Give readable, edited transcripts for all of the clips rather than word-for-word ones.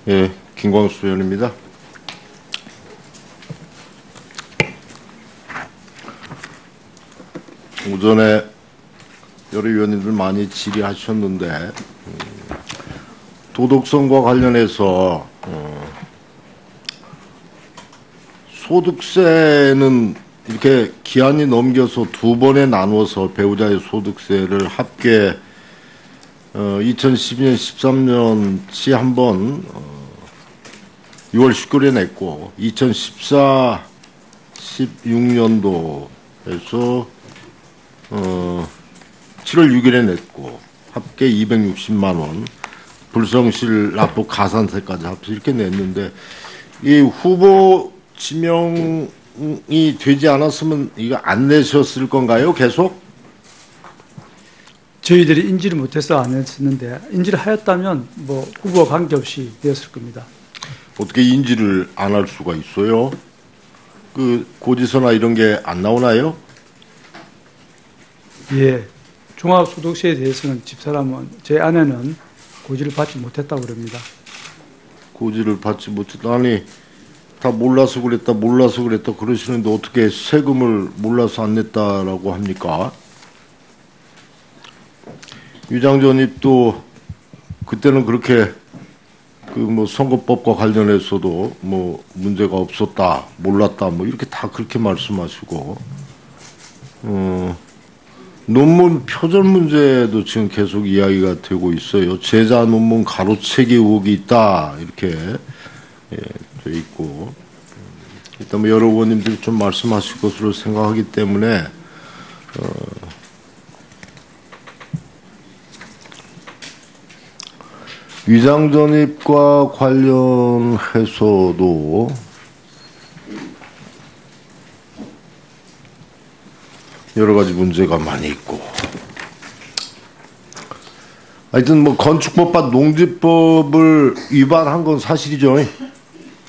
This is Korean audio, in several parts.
예, 김광수 의원입니다. 오전에 여러 의원님들 많이 질의하셨는데 도덕성과 관련해서 소득세는 이렇게 기한이 넘겨서 두 번에 나누어서 배우자의 소득세를 합계 2012년, 13년치 한 번 6월 19일에 냈고 2014, 16년도에서 7월 6일에 냈고 합계 260만 원 불성실 납부 가산세까지 합쳐 이렇게 냈는데 이 후보 지명이 되지 않았으면 이거 안 내셨을 건가요? 계속? 저희들이 인지를 못해서 안 했었는데 인지를 하였다면 뭐 후보와 관계없이 되었을 겁니다. 어떻게 인지를 안 할 수가 있어요? 그 고지서나 이런 게 안 나오나요? 예, 종합소득세에 대해서는 집사람은 제 아내는 고지를 받지 못했다고 그럽니다. 고지를 받지 못했다. 아니 다 몰라서 그랬다 그러시는데 어떻게 세금을 몰라서 안 냈다라고 합니까? 위장전입도 그때는 그렇게 그 뭐 선거법과 관련해서도 뭐 문제가 없었다, 몰랐다, 뭐 이렇게 다 그렇게 말씀하시고, 논문 표절 문제도 지금 계속 이야기가 되고 있어요. 제자 논문 가로채기 의혹이 있다 이렇게 돼 있고, 일단 뭐 여러 의원님들이 좀 말씀하실 것으로 생각하기 때문에. 위장전입과 관련해서도 여러 가지 문제가 많이 있고, 하여튼 뭐 건축법과 농지법을 위반한 건 사실이죠.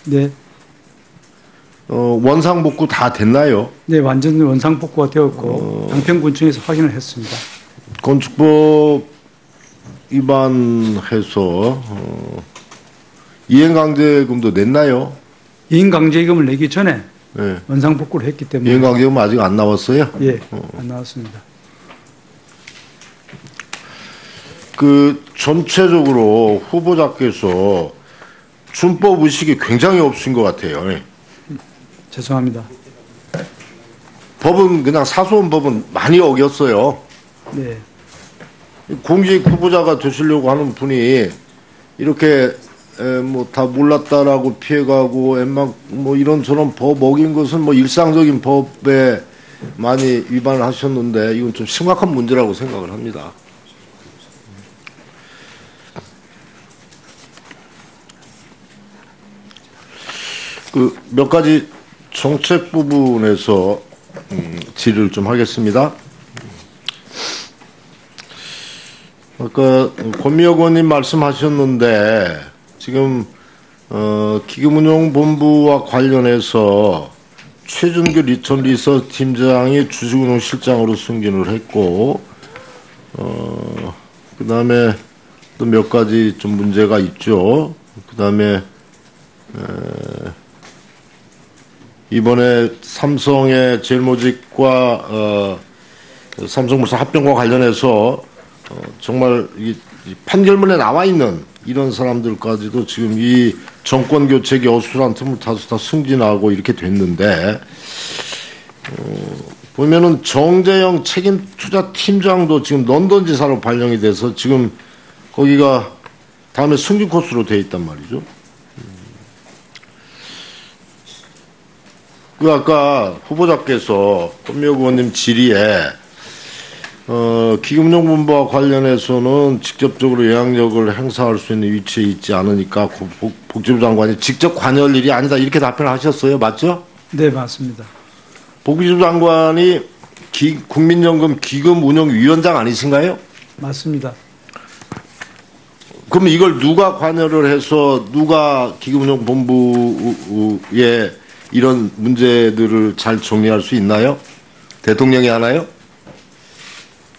네. 원상복구 다 됐나요? 네, 완전 원상복구가 되었고 양평군청에서 확인을 했습니다. 건축법 위반해서 이행강제금도 냈나요? 이행강제금을 내기 전에 네. 원상복구를 했기 때문에. 이행강제금 아직 안 나왔어요? 예, 안 나왔습니다. 그 전체적으로 후보자께서 준법 의식이 굉장히 없으신 것 같아요. 죄송합니다. 법은 그냥 사소한 법은 많이 어겼어요. 네. 공직 후보자가 되시려고 하는 분이 이렇게 뭐 다 몰랐다라고 피해가고 엠막 뭐 이런저런 법 어긴 것은 뭐 일상적인 법에 많이 위반을 하셨는데 이건 좀 심각한 문제라고 생각을 합니다. 그 몇 가지 정책 부분에서 질의를 좀 하겠습니다. 아까 권미혁 의원님 말씀하셨는데 지금 기금운용본부와 관련해서 최준규 전 리서치 팀장이 주식운용실장으로 승진을 했고 그다음에 또 몇 가지 좀 문제가 있죠. 그다음에 이번에 삼성의 제일모직과 삼성물산 합병과 관련해서 정말 이 판결문에 나와 있는 이런 사람들까지도 지금 이 정권 교체 여수란 틈을 타서 다 승진하고 이렇게 됐는데 보면은 정재영 책임 투자 팀장도 지금 런던 지사로 발령이 돼서 지금 거기가 다음에 승진 코스로 돼 있단 말이죠. 그 아까 후보자께서 권미혁 의원님 질의에 기금운용본부와 관련해서는 직접적으로 영향력을 행사할 수 있는 위치에 있지 않으니까 복지부 장관이 직접 관여할 일이 아니다 이렇게 답변을 하셨어요. 맞죠? 네, 맞습니다. 복지부 장관이 국민연금 기금운용위원장 아니신가요? 맞습니다. 그럼 이걸 누가 관여를 해서 누가 기금운용본부에 이런 문제들을 잘 정리할 수 있나요? 대통령이 하나요?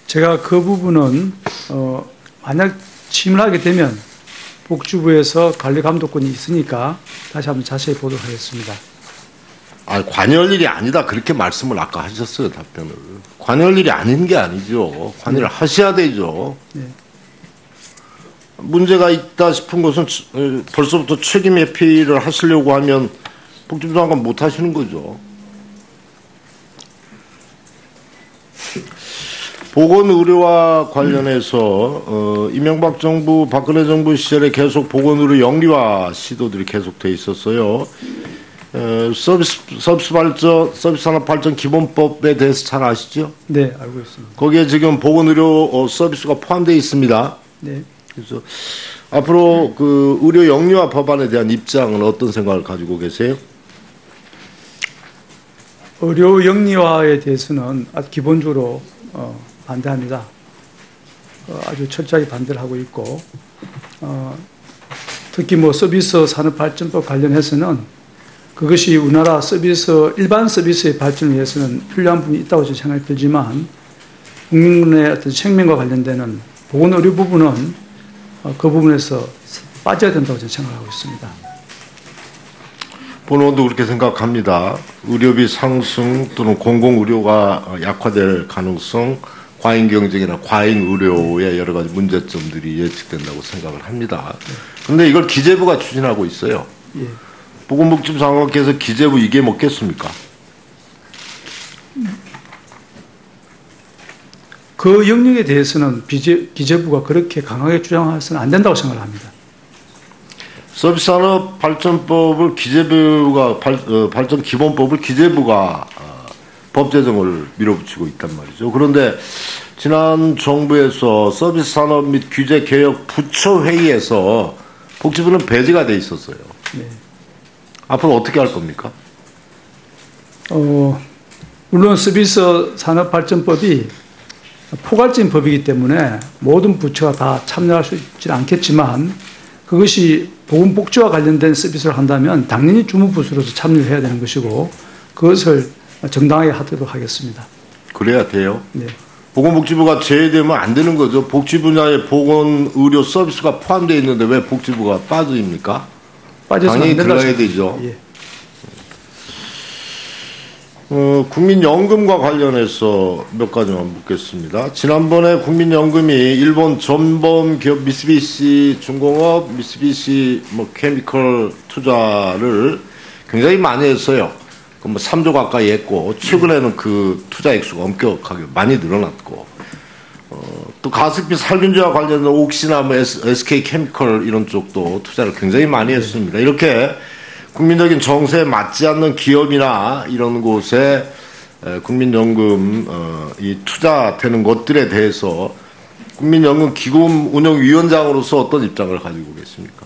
제가 그 부분은 만약 취임을 하게 되면 복지부에서 관리 감독권이 있으니까 다시 한번 자세히 보도록 하겠습니다. 아, 관여할 일이 아니다. 그렇게 말씀을 아까 하셨어요, 답변을. 관여할 일이 아닌 게 아니죠. 관여를 하셔야 되죠. 네. 문제가 있다 싶은 것은 벌써부터 책임 회피를 하시려고 하면 복지부 장관 못 하시는 거죠. 보건의료와 관련해서 이명박 정부, 박근혜 정부 시절에 계속 보건의료 영리화 시도들이 계속돼 있었어요. 서비스 산업 발전 기본법에 대해서 잘 아시죠? 네, 알고 있습니다. 거기에 지금 보건의료 서비스가 포함되어 있습니다. 네. 그래서 앞으로 그 의료 영리화 법안에 대한 입장은 어떤 생각을 가지고 계세요? 의료 영리화에 대해서는 아주 기본적으로 반대합니다. 아주 철저하게 반대를 하고 있고, 특히 뭐 서비스 산업발전법 관련해서는 그것이 우리나라 일반 서비스의 발전을 위해서는 필요한 부분이 있다고 저는 생각이 들지만, 국민의 어떤 생명과 관련되는 보건의료 부분은 그 부분에서 빠져야 된다고 저는 생각하고 있습니다. 본원도 그렇게 생각합니다. 의료비 상승 또는 공공의료가 약화될 가능성, 과잉 경쟁이나 과잉 의료의 여러 가지 문제점들이 예측된다고 생각을 합니다. 그런데 이걸 기재부가 추진하고 있어요. 예. 보건복지부 장관께서 기재부 이게 먹겠습니까? 그 영역에 대해서는 기재부가 그렇게 강하게 주장해서는 안 된다고 생각을 합니다. 서비스산업발전법을 기재부가 발전기본법을 기재부가 법 제정을 밀어붙이고 있단 말이죠. 그런데 지난 정부에서 서비스산업 및 규제개혁 부처회의에서 복지부는 배제가 돼 있었어요. 네. 앞으로 어떻게 할 겁니까? 물론 서비스 산업발전법이 포괄적인 법이기 때문에 모든 부처가 다 참여할 수 있지는 않겠지만 그것이 보건복지와 관련된 서비스를 한다면 당연히 주무부서로서 참여를 해야 되는 것이고 그것을 정당하게 하도록 하겠습니다. 그래야 돼요? 네. 보건복지부가 제외되면 안 되는 거죠. 복지 분야에 보건의료 서비스가 포함되어 있는데 왜 복지부가 빠져입니까? 당연히 들어가야 되죠. 예. 국민연금과 관련해서 몇 가지만 묻겠습니다. 지난번에 국민연금이 일본 전범 기업 미쓰비시 중공업, 미쓰비시 케미컬 투자를 굉장히 많이 했어요. 뭐 3조 가까이 했고, 최근에는 그 투자 액수가 엄격하게 많이 늘어났고, 또 가습기 살균제와 관련된 옥시나 SK 케미컬 이런 쪽도 투자를 굉장히 많이 했습니다. 이렇게 국민적인 정세에 맞지 않는 기업이나 이런 곳에 국민연금 이 투자되는 것들에 대해서 국민연금 기금 운영위원장으로서 어떤 입장을 가지고 계십니까?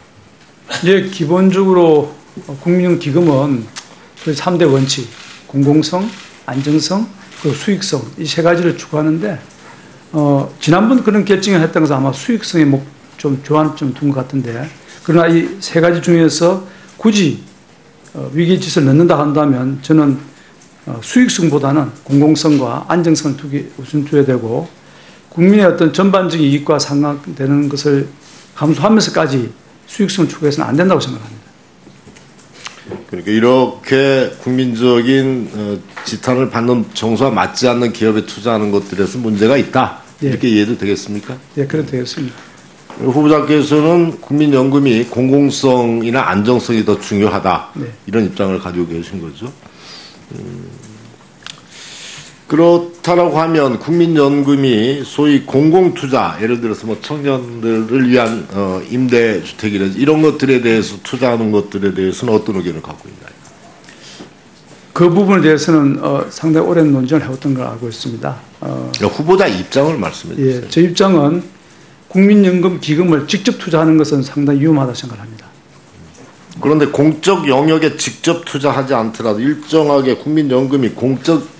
예, 기본적으로 국민연금 기금은 그 3대 원칙, 공공성, 안정성, 그리고 수익성 이 세 가지를 추구하는데 지난번 그런 결정을 했던 것은 아마 수익성에 좀 조안을 좀 둔 것 같은데 그러나 이 세 가지 중에서 굳이 위기 질서를 넣는다 한다면 저는 수익성보다는 공공성과 안정성을 우선 두어야 되고 국민의 어떤 전반적인 이익과 상관되는 것을 감수하면서까지 수익성을 추구해서는 안 된다고 생각합니다. 그러니까 이렇게 국민적인 지탄을 받는 정서와 맞지 않는 기업에 투자하는 것들에서 문제가 있다. 이렇게 이해도 되겠습니까? 네, 그래도 되겠습니다. 후보자께서는 국민연금이 공공성이나 안정성이 더 중요하다. 네. 이런 입장을 가지고 계신 거죠. 그렇다라고 하면 국민연금이 소위 공공투자, 예를 들어서 뭐 청년들을 위한 임대주택이라든지 이런 것들에 대해서 투자하는 것들에 대해서는 어떤 의견을 갖고 있나요? 그 부분에 대해서는 상당히 오랜 논쟁을 해왔던 걸 알고 있습니다. 그러니까 후보자 입장을 말씀해 주세요. 예, 제 입장은 국민연금 기금을 직접 투자하는 것은 상당히 위험하다고 생각합니다. 그런데 공적 영역에 직접 투자하지 않더라도 일정하게 국민연금이 공적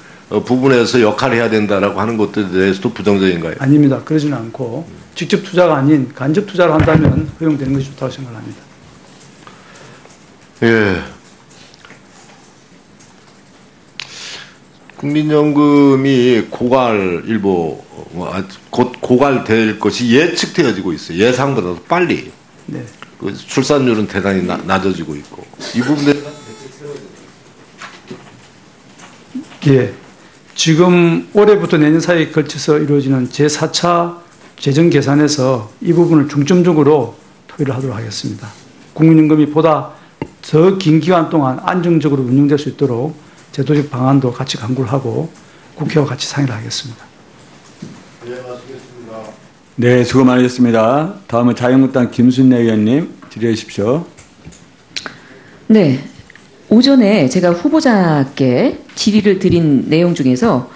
부분에서 역할을 해야 된다라고 하는 것들에 대해서도 부정적인가요? 아닙니다. 그러지는 않고 직접 투자가 아닌 간접 투자를 한다면 허용되는 것이 좋다고 생각합니다. 예. 국민연금이 곧 고갈될 것이 예측되어지고 있어요. 예상보다도 빨리. 네. 그 출산율은 대단히 낮아지고 있고 이 부분에 예, 지금 올해부터 내년 사이에 걸쳐서 이루어지는 제4차 재정 계산에서 이 부분을 중점적으로 토의를 하도록 하겠습니다. 국민연금이 보다 더 긴 기간 동안 안정적으로 운영될 수 있도록 제도적 방안도 같이 강구를 하고 국회와 같이 상의를 하겠습니다. 네, 마치겠습니다. 네, 수고 많으셨습니다. 다음은 자유한국당 김순례 의원님 질의해 주십시오. 네. 오전에 제가 후보자께 질의를 드린 내용 중에서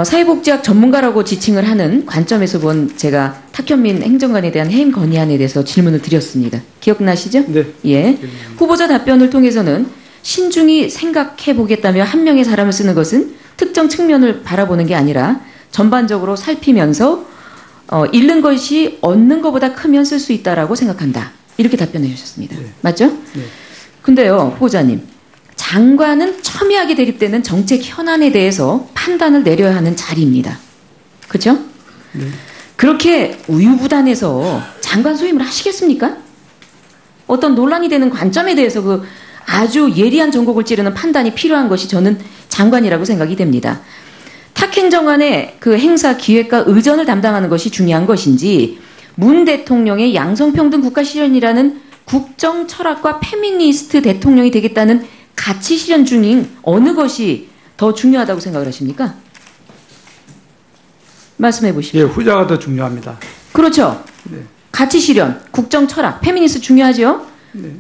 사회복지학 전문가라고 지칭을 하는 관점에서 본 제가 탁현민 행정관에 대한 해임 건의안에 대해서 질문을 드렸습니다. 기억나시죠? 네. 예. 후보자 답변을 통해서는 신중히 생각해 보겠다며 한 명의 사람을 쓰는 것은 특정 측면을 바라보는 게 아니라 전반적으로 살피면서 잃는 것이 얻는 것보다 크면 쓸 수 있다라고 생각한다. 이렇게 답변해 주셨습니다. 네. 맞죠? 네. 근데요, 후보자님. 장관은 첨예하게 대립되는 정책 현안에 대해서 판단을 내려야 하는 자리입니다. 그렇죠? 네. 그렇게 우유부단해서 장관 소임을 하시겠습니까? 어떤 논란이 되는 관점에 대해서 그 아주 예리한 전곡을 찌르는 판단이 필요한 것이 저는 장관이라고 생각이 됩니다. 탁 행정관의 그 행사 기획과 의전을 담당하는 것이 중요한 것인지 문 대통령의 양성평등 국가 실현이라는 국정 철학과 페미니스트 대통령이 되겠다는 가치 실현 중인 어느 것이 더 중요하다고 생각을 하십니까? 말씀해 보십시오. 예, 후자가 더 중요합니다. 그렇죠. 네. 가치 실현, 국정 철학, 페미니스트 중요하죠. 네.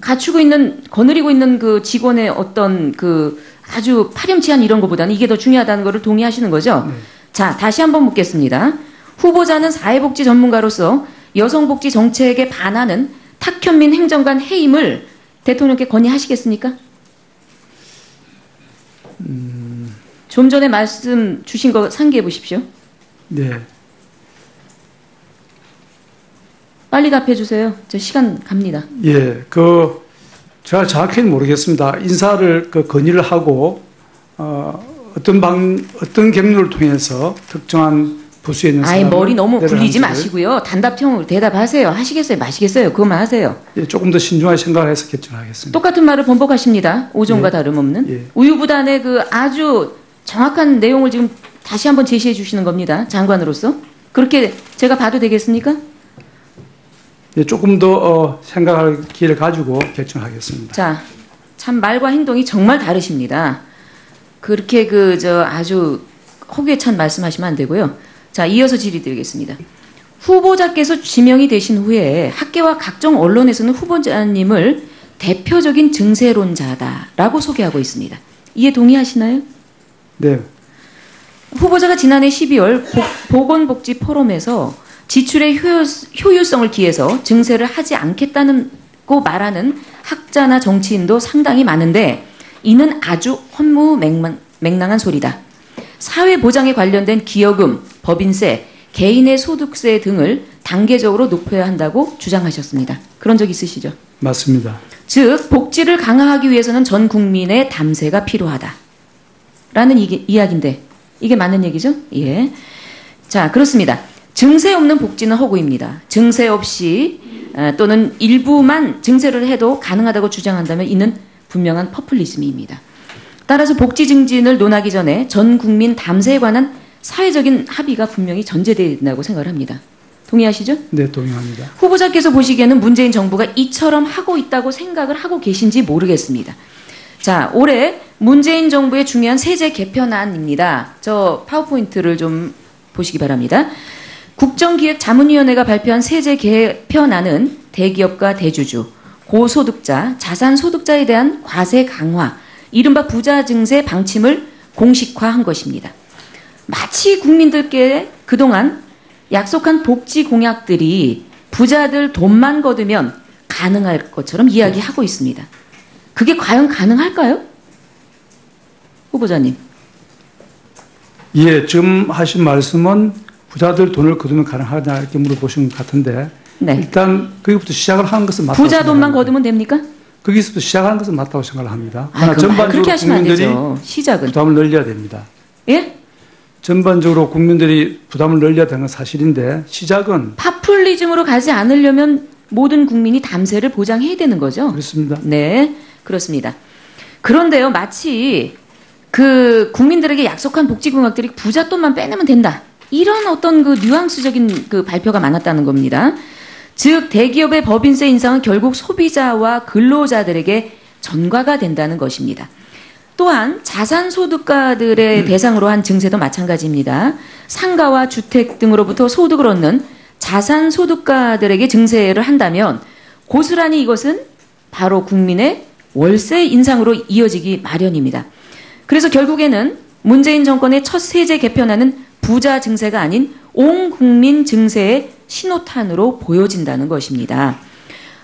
거느리고 있는 그 직원의 어떤 그 아주 파렴치한 이런 것보다는 이게 더 중요하다는 것을 동의하시는 거죠. 네. 자, 다시 한번 묻겠습니다. 후보자는 사회복지 전문가로서 여성복지 정책에 반하는 탁현민 행정관 해임을 대통령께 건의하시겠습니까? 좀 전에 말씀 주신 거 상기해 보십시오. 네. 빨리 답해 주세요. 저 시간 갑니다. 예, 제가 정확히는 모르겠습니다. 인사를 건의를 하고, 어떤 경로를 통해서 특정한 부수에 있는 아이, 사람을 머리 너무 굴리지 내려가는지를, 마시고요. 단답형으로 대답하세요. 하시겠어요? 마시겠어요? 그것만 하세요. 예, 조금 더 신중하게 생각을 해서 결정하겠습니다. 똑같은 말을 번복하십니다. 오전과 예. 다름없는. 예. 우유부단의 그 아주 정확한 내용을 지금 다시 한번 제시해 주시는 겁니다. 장관으로서. 그렇게 제가 봐도 되겠습니까? 예, 조금 더 생각할 기회를 가지고 결정하겠습니다. 자, 참 말과 행동이 정말 다르십니다. 그렇게 아주 허구에 찬 말씀하시면 안 되고요. 자, 이어서 질의 드리겠습니다. 후보자께서 지명이 되신 후에 학계와 각종 언론에서는 후보자님을 대표적인 증세론자다라고 소개하고 있습니다. 이에 동의하시나요? 네. 후보자가 지난해 12월 보건복지 포럼에서 지출의 효율성을 기해서 증세를 하지 않겠다고 말하는 학자나 정치인도 상당히 많은데 이는 아주 허무맹랑한 소리다. 사회보장에 관련된 기여금, 법인세, 개인의 소득세 등을 단계적으로 높여야 한다고 주장하셨습니다. 그런 적 있으시죠? 맞습니다. 즉 복지를 강화하기 위해서는 전 국민의 담세가 필요하다. 라는 이야기인데 이게 맞는 얘기죠? 예. 자, 그렇습니다. 증세 없는 복지는 허구입니다. 증세 없이 또는 일부만 증세를 해도 가능하다고 주장한다면 이는 분명한 퍼플리즘입니다. 따라서 복지 증진을 논하기 전에 전 국민 담세에 관한 사회적인 합의가 분명히 전제되어야 된다고 생각을 합니다. 동의하시죠? 네, 동의합니다. 후보자께서 보시기에는 문재인 정부가 이처럼 하고 있다고 생각을 하고 계신지 모르겠습니다. 자, 올해 문재인 정부의 중요한 세제 개편안입니다. 저 파워포인트를 좀 보시기 바랍니다. 국정기획자문위원회가 발표한 세제 개편안은 대기업과 대주주, 고소득자, 자산소득자에 대한 과세 강화, 이른바 부자 증세 방침을 공식화한 것입니다. 마치 국민들께 그동안 약속한 복지 공약들이 부자들 돈만 거두면 가능할 것처럼 이야기하고 있습니다. 그게 과연 가능할까요? 후보자님. 예, 지금 하신 말씀은 부자들 돈을 거두면 가능하냐 이렇게 물어보신 것 같은데 네. 일단 거기부터 시작을 하는 것은 맞다고 부자 돈만 생각합니다. 거두면 됩니까? 거기서부터 시작하는 것은 맞다고 생각을 합니다. 아, 그렇게 하시면 안 국민들이 되죠. 시작은. 부담을 늘려야 됩니다. 예? 전반적으로 국민들이 부담을 늘려야 되는 건 사실인데 시작은 파퓰리즘으로 가지 않으려면 모든 국민이 담세를 보장해야 되는 거죠. 그렇습니다. 네, 그렇습니다. 그런데요, 마치 그 국민들에게 약속한 복지공약들이 부자 돈만 빼내면 된다. 이런 어떤 그 뉘앙스적인 그 발표가 많았다는 겁니다. 즉, 대기업의 법인세 인상은 결국 소비자와 근로자들에게 전가가 된다는 것입니다. 또한 자산소득가들의 대상으로 한 증세도 마찬가지입니다. 상가와 주택 등으로부터 소득을 얻는 자산소득가들에게 증세를 한다면 고스란히 이것은 바로 국민의 월세 인상으로 이어지기 마련입니다. 그래서 결국에는 문재인 정권의 첫 세제 개편안은 부자 증세가 아닌 온 국민 증세의 신호탄으로 보여진다는 것입니다.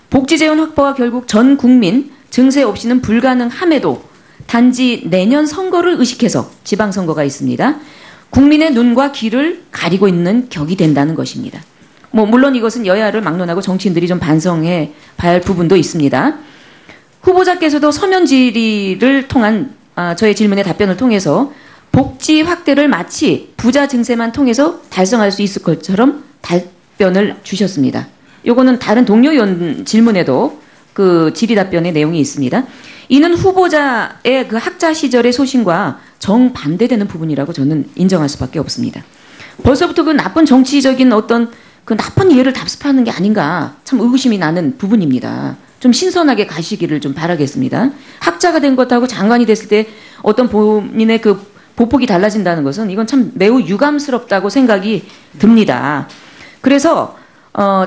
복지 재원 확보가 결국 전 국민 증세 없이는 불가능함에도 단지 내년 선거를 의식해서 지방선거가 있습니다. 국민의 눈과 귀를 가리고 있는 격이 된다는 것입니다. 물론 이것은 여야를 막론하고 정치인들이 좀 반성해 봐야 할 부분도 있습니다. 후보자께서도 서면 질의를 통한 저의 질문의 답변을 통해서 복지 확대를 마치 부자 증세만 통해서 달성할 수 있을 것처럼 답변을 주셨습니다. 요거는 다른 동료 의원 질문에도 그 질의 답변의 내용이 있습니다. 이는 후보자의 그 학자 시절의 소신과 정반대되는 부분이라고 저는 인정할 수밖에 없습니다. 벌써부터 그 나쁜 정치적인 어떤 그 나쁜 이해를 답습하는 게 아닌가 참 의구심이 나는 부분입니다. 좀 신선하게 가시기를 좀 바라겠습니다. 학자가 된 것하고 장관이 됐을 때 어떤 본인의 그 보폭이 달라진다는 것은 이건 참 매우 유감스럽다고 생각이 듭니다. 그래서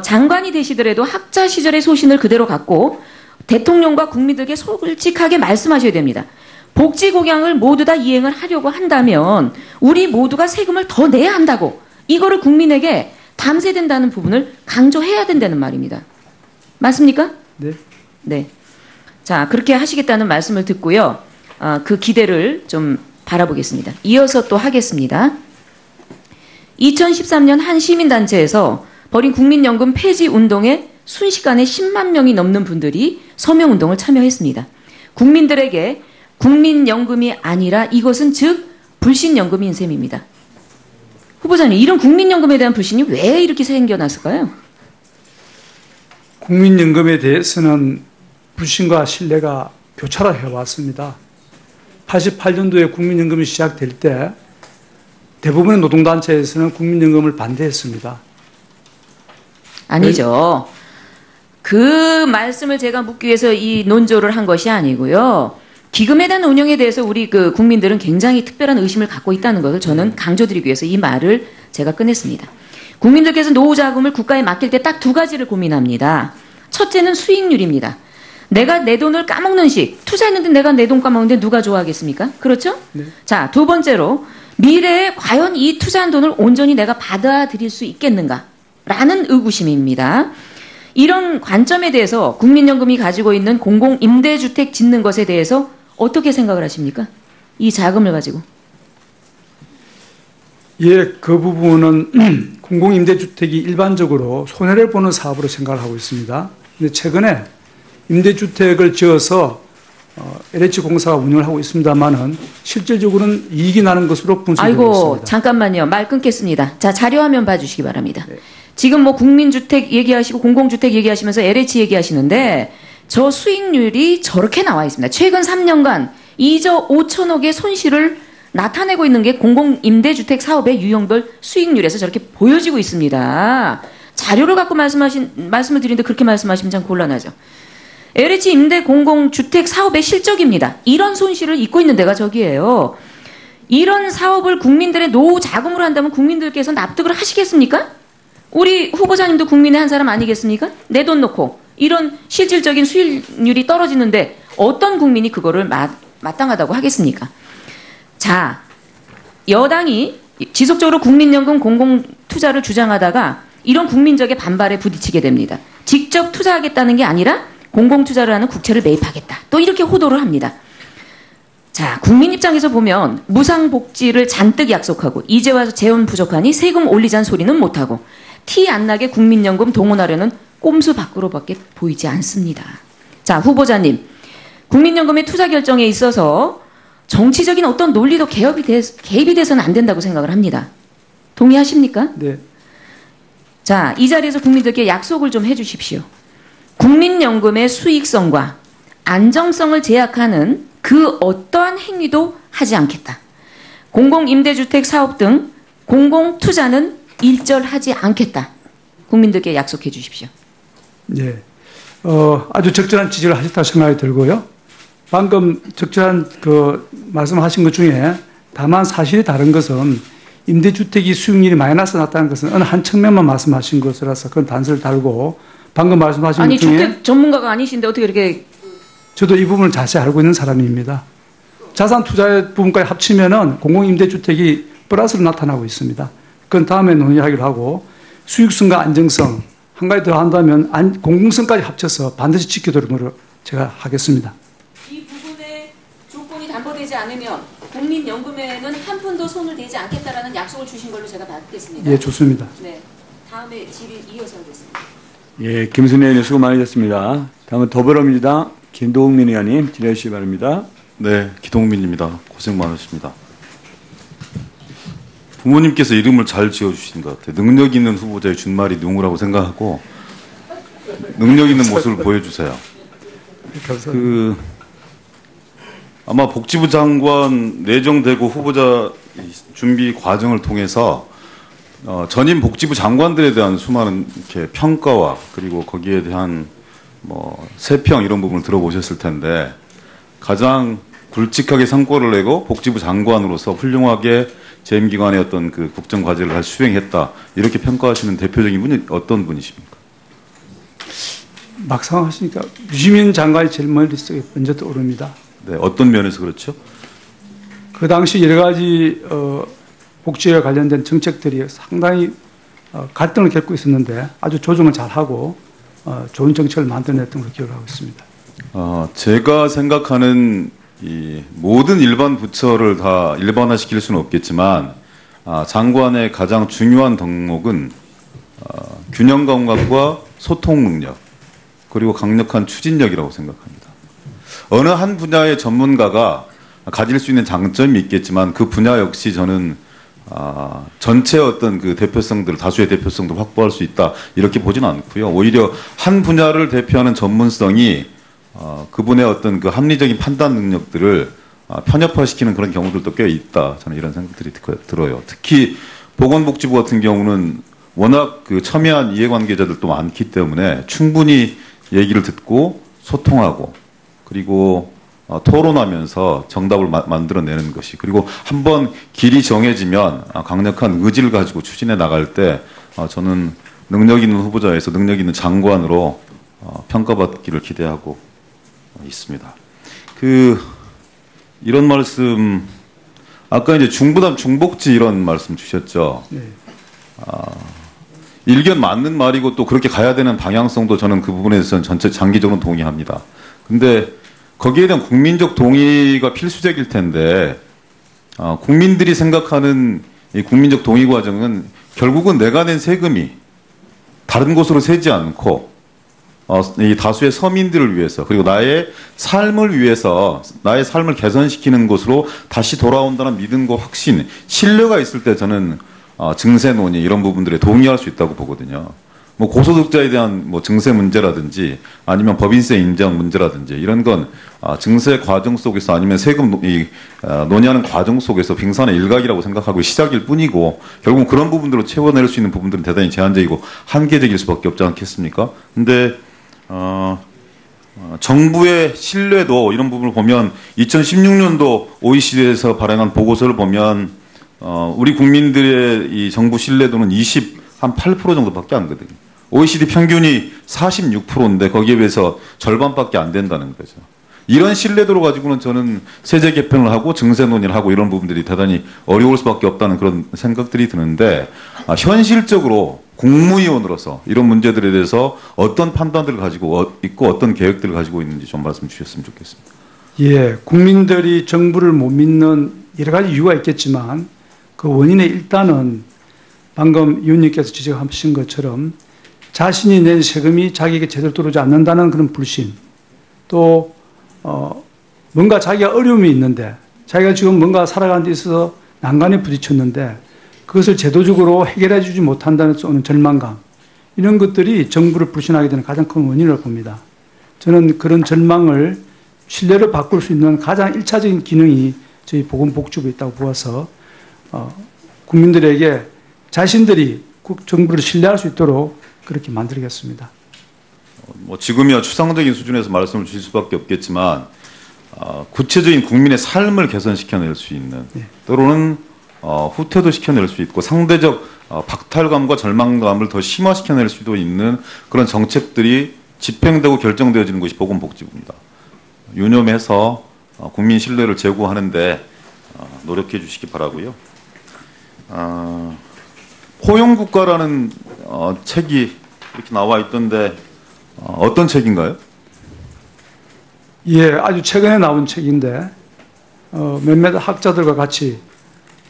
장관이 되시더라도 학자 시절의 소신을 그대로 갖고 대통령과 국민들에게 솔직하게 말씀하셔야 됩니다. 복지 공약을 모두 다 이행을 하려고 한다면 우리 모두가 세금을 더 내야 한다고 이거를 국민에게 담세된다는 부분을 강조해야 된다는 말입니다. 맞습니까? 네. 네. 자, 그렇게 하시겠다는 말씀을 듣고요. 그 기대를 좀 바라보겠습니다. 이어서 또 하겠습니다. 2013년 한 시민단체에서 벌인 국민연금 폐지 운동에 순식간에 10만 명이 넘는 분들이 서명운동을 참여했습니다. 국민들에게 국민연금이 아니라 이것은 즉 불신연금인 셈입니다. 후보자님, 이런 국민연금에 대한 불신이 왜 이렇게 생겨났을까요? 국민연금에 대해서는 불신과 신뢰가 교차로 해왔습니다. 88년도에 국민연금이 시작될 때 대부분의 노동단체에서는 국민연금을 반대했습니다. 아니죠. 그 말씀을 제가 묻기 위해서 이 논조를 한 것이 아니고요. 기금에 대한 운영에 대해서 우리 그 국민들은 굉장히 특별한 의심을 갖고 있다는 것을 저는 강조드리기 위해서 이 말을 제가 꺼냈습니다. 국민들께서 노후 자금을 국가에 맡길 때 딱 두 가지를 고민합니다. 첫째는 수익률입니다. 내가 내 돈을 까먹는 식, 투자했는데 내가 내 돈 까먹는데 누가 좋아하겠습니까? 그렇죠? 네. 자, 두 번째로 미래에 과연 이 투자한 돈을 온전히 내가 받아들일 수 있겠는가? 라는 의구심입니다. 이런 관점에 대해서 국민연금이 가지고 있는 공공임대주택 짓는 것에 대해서 어떻게 생각을 하십니까? 이 자금을 가지고. 예, 그 부분은 공공임대주택이 일반적으로 손해를 보는 사업으로 생각을 하고 있습니다. 근데 최근에 임대주택을 지어서 LH공사가 운영을 하고 있습니다만은 실질적으로는 이익이 나는 것으로 분석되고 있습니다. 아이고, 잠깐만요. 말 끊겠습니다. 자, 자료화면 봐주시기 바랍니다. 네. 지금 뭐 국민주택 얘기하시고 공공주택 얘기하시면서 LH 얘기하시는데 저 수익률이 저렇게 나와 있습니다. 최근 3년간 2조 5천억의 손실을 나타내고 있는 게 공공임대주택 사업의 유형별 수익률에서 저렇게 보여지고 있습니다. 자료를 갖고 말씀을 드리는데 그렇게 말씀하시면 참 곤란하죠. LH 임대 공공주택 사업의 실적입니다. 이런 손실을 입고 있는 데가 저기예요. 이런 사업을 국민들의 노후 자금으로 한다면 국민들께서 납득을 하시겠습니까? 우리 후보자님도 국민의 한 사람 아니겠습니까? 내 돈 놓고 이런 실질적인 수익률이 떨어지는데 어떤 국민이 그거를 마땅하다고 하겠습니까? 자, 여당이 지속적으로 국민연금 공공투자를 주장하다가 이런 국민적의 반발에 부딪히게 됩니다. 직접 투자하겠다는 게 아니라 공공투자를 하는 국채를 매입하겠다. 또 이렇게 호도를 합니다. 자, 국민 입장에서 보면 무상복지를 잔뜩 약속하고 이제 와서 재원 부족하니 세금 올리자는 소리는 못하고 티 안 나게 국민연금 동원하려는 꼼수 밖으로밖에 보이지 않습니다. 자, 후보자님, 국민연금의 투자 결정에 있어서 정치적인 어떤 논리도 개입이 돼서는 안 된다고 생각을 합니다. 동의하십니까? 네. 자, 이 자리에서 국민들께 약속을 좀 해주십시오. 국민연금의 수익성과 안정성을 제약하는 그 어떠한 행위도 하지 않겠다. 공공임대주택 사업 등 공공투자는 일절하지 않겠다. 국민들께 약속해 주십시오. 예. 아주 적절한 지적을 하셨다고 생각이 들고요. 방금 적절한 말씀하신 것 중에 다만 사실이 다른 것은 임대주택이 수익률이 마이너스 났다는 것은 어느 한 측면만 말씀하신 것이라서 그건 단서를 달고 방금 말씀하신 것 중에 주택 전문가가 아니신데 어떻게 이렇게 저도 이 부분을 자세히 알고 있는 사람입니다. 자산 투자 부분까지 합치면은 공공임대주택이 플러스로 나타나고 있습니다. 그건 다음에 논의하기로 하고 수익성과 안정성 한 가지 더 한다면 공공성까지 합쳐서 반드시 지켜드리도록 제가 하겠습니다. 이 부분에 조건이 담보되지 않으면 국민연금에는 한 푼도 손을 대지 않겠다라는 약속을 주신 걸로 제가 받겠습니다. 예, 좋습니다. 네, 다음에 질의 이어서 하겠습니다. 예, 김순례 의원님 수고 많으셨습니다. 다음은 더불어민주당 김동민 의원님 질의해 주시기 바랍니다. 네, 기동민입니다. 고생 많으십니다. 부모님께서 이름을 잘 지어주신 것 같아요. 능력 있는 후보자의 준말이 누구라고 생각하고 능력 있는 모습을 보여주세요. 아마 복지부 장관 내정되고 후보자 준비 과정을 통해서 전임 복지부 장관들에 대한 수많은 이렇게 평가와 그리고 거기에 대한 세평 이런 부분을 들어보셨을 텐데 가장 굵직하게 성과를 내고 복지부 장관으로서 훌륭하게 재임 기관의 어떤 그 국정 과제를 잘 수행했다 이렇게 평가하시는 대표적인 분이 어떤 분이십니까? 막상 하시니까 유시민 장관이 제일 머릿속에 먼저 떠오릅니다. 네, 어떤 면에서 그렇죠? 그 당시 여러 가지 복지와 관련된 정책들이 상당히 갈등을 겪고 있었는데 아주 조정을 잘하고 좋은 정책을 만들어냈던 걸로 기억하고 있습니다. 제가 생각하는 이 모든 일반 부처를 다 일반화시킬 수는 없겠지만 장관의 가장 중요한 덕목은 균형 감각과 소통 능력 그리고 강력한 추진력이라고 생각합니다. 어느 한 분야의 전문가가 가질 수 있는 장점이 있겠지만 그 분야 역시 저는 전체 어떤 그 대표성들 다수의 대표성도 확보할 수 있다 이렇게 보지는 않고요. 오히려 한 분야를 대표하는 전문성이 그분의 어떤 그 합리적인 판단 능력들을 편협화시키는 그런 경우들도 꽤 있다. 저는 이런 생각들이 들어요. 특히 보건복지부 같은 경우는 워낙 그 첨예한 이해관계자들도 많기 때문에 충분히 얘기를 듣고 소통하고 그리고 토론하면서 정답을 만들어내는 것이 그리고 한번 길이 정해지면 강력한 의지를 가지고 추진해 나갈 때 저는 능력 있는 후보자에서 능력 있는 장관으로 평가받기를 기대하고 있습니다. 이런 말씀 아까 이제 중부담 중복지 이런 말씀 주셨죠. 네. 일견 맞는 말이고 또 그렇게 가야 되는 방향성도 저는 그 부분에 대해서는 전체 장기적으로 동의합니다. 근데 거기에 대한 국민적 동의가 필수적일 텐데 국민들이 생각하는 이 국민적 동의 과정은 결국은 내가 낸 세금이 다른 곳으로 새지 않고 이 다수의 서민들을 위해서 그리고 나의 삶을 위해서 나의 삶을 개선시키는 곳으로 다시 돌아온다는 믿음과 확신, 신뢰가 있을 때 저는 증세 논의 이런 부분들에 동의할 수 있다고 보거든요. 고소득자에 대한 증세 문제라든지 아니면 법인세 인정 문제라든지 이런 건 증세 과정 속에서 아니면 세금 논의하는 과정 속에서 빙산의 일각이라고 생각하고 시작일 뿐이고 결국은 그런 부분들로 채워낼 수 있는 부분들은 대단히 제한적이고 한계적일 수밖에 없지 않겠습니까? 근데 정부의 신뢰도 이런 부분을 보면 2016년도 OECD에서 발행한 보고서를 보면 우리 국민들의 이 정부 신뢰도는 8% 정도밖에 안 되거든요. OECD 평균이 46%인데 거기에 비해서 절반밖에 안 된다는 거죠. 이런 신뢰도를 가지고는 저는 세제 개편을 하고 증세 논의를 하고 이런 부분들이 대단히 어려울 수밖에 없다는 그런 생각들이 드는데 현실적으로 국무위원으로서 이런 문제들에 대해서 어떤 판단들을 가지고 있고 어떤 계획들을 가지고 있는지 좀 말씀 주셨으면 좋겠습니다. 예, 국민들이 정부를 못 믿는 여러 가지 이유가 있겠지만 그 원인의 일단은 방금 의원님께서 지적하신 것처럼 자신이 낸 세금이 자기에게 제대로 들어오지 않는다는 그런 불신 또 뭔가 자기가 어려움이 있는데 자기가 지금 뭔가 살아가는 데 있어서 난간에 부딪혔는데 그것을 제도적으로 해결해 주지 못한다는 쏘는 절망감 이런 것들이 정부를 불신하게 되는 가장 큰 원인을 봅니다. 저는 그런 전망을 신뢰를 바꿀 수 있는 가장 1차적인 기능이 저희 보건복지부에 있다고 보아서 국민들에게 자신들이 정부를 신뢰할 수 있도록 그렇게 만들겠습니다. 뭐 지금이야 추상적인 수준에서 말씀을 주실 수밖에 없겠지만 구체적인 국민의 삶을 개선시켜낼 수 있는 때로는 후퇴도 시켜낼 수 있고 상대적 박탈감과 절망감을 더 심화시켜낼 수도 있는 그런 정책들이 집행되고 결정되어지는 것이 보건복지부입니다. 유념해서 국민 신뢰를 제고하는 데 노력해 주시기 바라고요. 포용국가라는 책이 이렇게 나와 있던데 어떤 책인가요? 예, 아주 최근에 나온 책인데 몇몇 학자들과 같이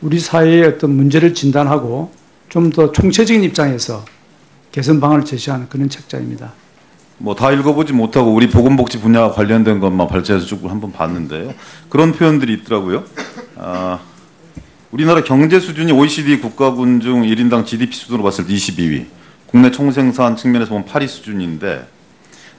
우리 사회의 어떤 문제를 진단하고 좀 더 총체적인 입장에서 개선 방안을 제시하는 그런 책자입니다. 뭐 다 읽어보지 못하고 우리 보건복지 분야와 관련된 것만 발췌해서 쭉 한번 봤는데요. 그런 표현들이 있더라고요. 우리나라 경제 수준이 OECD 국가군 중 1인당 GDP 수준으로 봤을 때 22위, 국내 총생산 측면에서 보면 8위 수준인데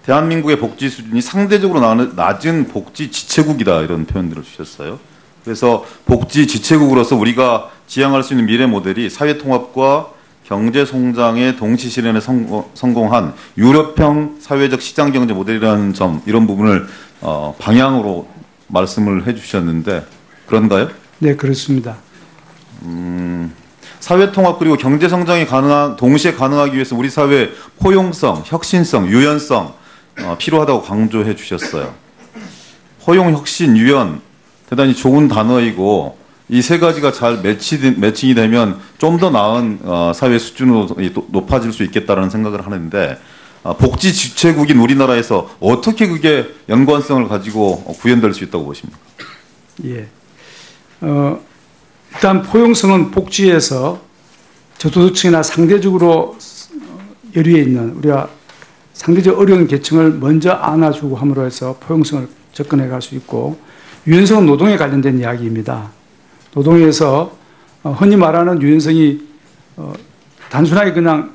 대한민국의 복지 수준이 상대적으로 낮은 복지 지체국이다 이런 표현들을 주셨어요. 그래서 복지 지체국으로서 우리가 지향할 수 있는 미래 모델이 사회통합과 경제성장의 동시 실현에 성공한 유럽형 사회적 시장경제 모델이라는 점, 이런 부분을 방향으로 말씀을 해주셨는데 그런가요? 네, 그렇습니다. 사회통합 그리고 경제성장이 동시에 가능하기 위해서 우리 사회의 포용성, 혁신성, 유연성 필요하다고 강조해 주셨어요. 포용, 혁신, 유연 대단히 좋은 단어이고 이 세 가지가 잘 매칭이 되면 좀 더 나은 사회 수준으로 높아질 수 있겠다라는 생각을 하는데 복지 지체국인 우리나라에서 어떻게 그게 연관성을 가지고 구현될 수 있다고 보십니까? 예. 일단 포용성은 복지에서 저소득층이나 상대적으로 여류에 있는 우리가 상대적 어려운 계층을 먼저 안아주고 함으로 해서 포용성을 접근해 갈 수 있고, 유연성은 노동에 관련된 이야기입니다. 노동에서 흔히 말하는 유연성이 단순하게 그냥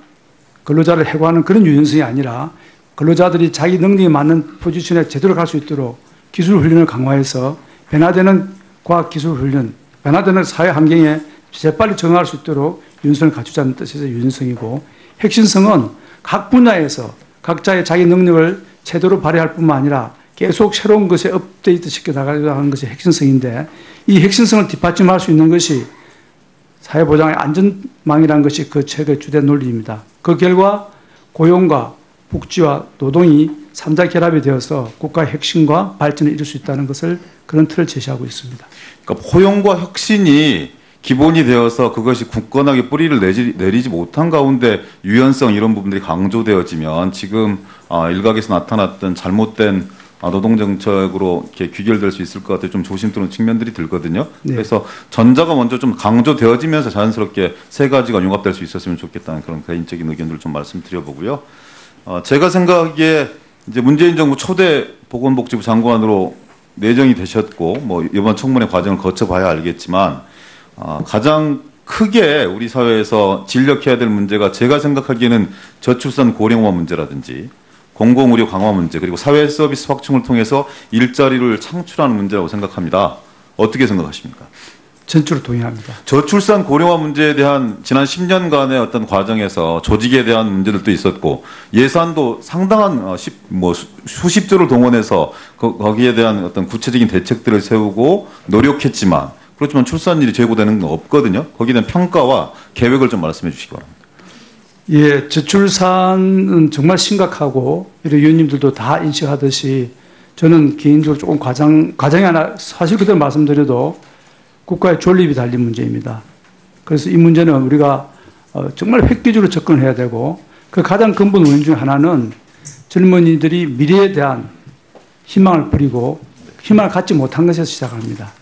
근로자를 해고하는 그런 유연성이 아니라 근로자들이 자기 능력에 맞는 포지션에 제대로 갈 수 있도록 기술 훈련을 강화해서 변화되는 과학기술 훈련, 변화되는 사회 환경에 재빨리 적응할 수 있도록 유연성을 갖추자는 뜻에서 유연성이고, 혁신성은 각 분야에서 각자의 자기 능력을 제대로 발휘할 뿐만 아니라 계속 새로운 것에 업데이트 시켜 나가는 것이 혁신성인데, 이 혁신성을 뒷받침할 수 있는 것이 사회보장의 안전망이라는 것이 그 책의 주된 논리입니다. 그 결과 고용과 복지와 노동이 3자 결합이 되어서 국가의 혁신과 발전을 이룰 수 있다는 것을, 그런 틀을 제시하고 있습니다. 그러니까 포용과 혁신이 기본이 되어서 그것이 굳건하게 뿌리를 내리지 못한 가운데 유연성 이런 부분들이 강조되어지면 지금 일각에서 나타났던 잘못된 노동정책으로 이렇게 귀결될 수 있을 것 같아요. 좀 조심스러운 측면들이 들거든요. 네. 그래서 전자가 먼저 좀 강조되어지면서 자연스럽게 세 가지가 융합될 수 있었으면 좋겠다는 그런 개인적인 의견들을 좀 말씀드려보고요. 제가 생각하기에 이제 문재인 정부 초대 보건복지부 장관으로 내정이 되셨고, 뭐 이번 청문회 과정을 거쳐봐야 알겠지만 가장 크게 우리 사회에서 진력해야 될 문제가 제가 생각하기에는 저출산 고령화 문제라든지 공공의료 강화 문제, 그리고 사회 서비스 확충을 통해서 일자리를 창출하는 문제라고 생각합니다. 어떻게 생각하십니까? 전적으로 동의합니다. 저출산 고령화 문제에 대한 지난 10년간의 어떤 과정에서 조직에 대한 문제들도 있었고 예산도 상당한 수십조를 동원해서 거기에 대한 어떤 구체적인 대책들을 세우고 노력했지만, 그렇지만 출산율이 제고되는 건 없거든요. 거기에 대한 평가와 계획을 좀 말씀해 주시기 바랍니다. 예, 저출산은 정말 심각하고, 이런 위원님들도 다 인식하듯이 저는 개인적으로 조금 과장이 하나 사실 그대로 말씀드려도 국가의 존립이 달린 문제입니다. 그래서 이 문제는 우리가 정말 획기적으로 접근해야 되고, 그 가장 근본 원인 중 하나는 젊은이들이 미래에 대한 희망을 버리고 희망을 갖지 못한 것에서 시작합니다.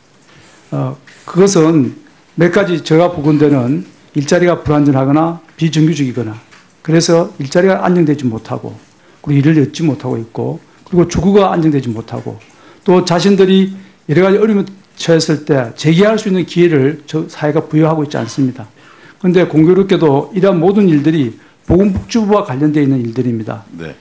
그것은 몇 가지 제가 보건대는 일자리가 불안전하거나 비정규직이거나, 그래서 일자리가 안정되지 못하고, 그리고 일을 얻지 못하고 있고, 그리고 주거가 안정되지 못하고, 또 자신들이 여러 가지 어려움에 처했을 때 재기할 수 있는 기회를 저 사회가 부여하고 있지 않습니다. 그런데 공교롭게도 이러한 모든 일들이 보건복지부와 관련되어 있는 일들입니다. 네.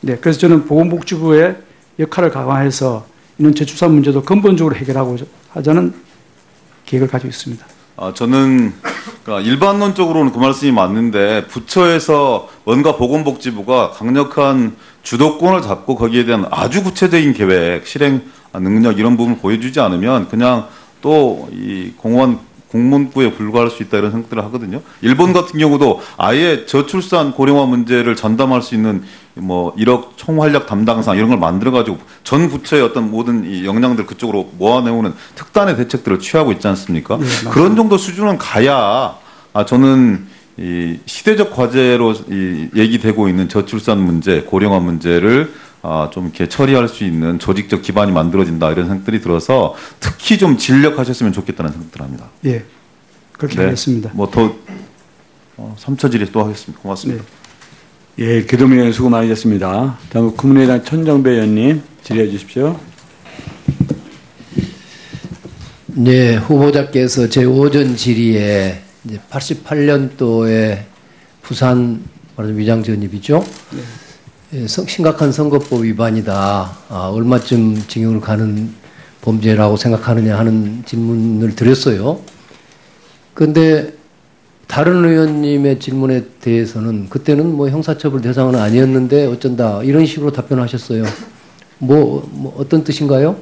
네, 그래서 저는 보건복지부의 역할을 강화해서 이런 저출산 문제도 근본적으로 해결하고 하자는 계획을 가지고 있습니다. 저는 그러니까 일반론적으로는 그 말씀이 맞는데 부처에서 뭔가 보건복지부가 강력한 주도권을 잡고 거기에 대한 아주 구체적인 계획, 실행 능력 이런 부분을 보여주지 않으면 그냥 또 이 공문구에 불과할 수 있다 이런 생각들을 하거든요. 일본 같은 경우도 아예 저출산 고령화 문제를 전담할 수 있는 뭐 1억 총활약 담당상 이런 걸 만들어가지고 전 부처의 어떤 모든 이 역량들 그쪽으로 모아내오는 특단의 대책들을 취하고 있지 않습니까? 네, 그런 정도 수준은 가야 저는 이 시대적 과제로 얘기되고 있는 저출산 문제, 고령화 문제를 좀 이렇게 처리할 수 있는 조직적 기반이 만들어진다 이런 생각들이 들어서 특히 좀 진력하셨으면 좋겠다는 생각들 합니다. 예, 그렇게 네. 하겠습니다. 뭐 더 3차 질의 또 하겠습니다. 고맙습니다. 네. 예, 계도민 의원 수고 많으셨습니다. 다음 국민의당 천정배 의원님 질의해 주십시오. 네, 후보자께서 제5전 질의에 이제 88년도에 부산 위장 전입이죠. 네. 예, 심각한 선거법 위반이다. 얼마쯤 징역을 가는 범죄라고 생각하느냐 하는 질문을 드렸어요. 그런데 다른 의원님의 질문에 대해서는 그때는 뭐 형사처벌 대상은 아니었는데 어쩐다 이런 식으로 답변하셨어요. 뭐 어떤 뜻인가요?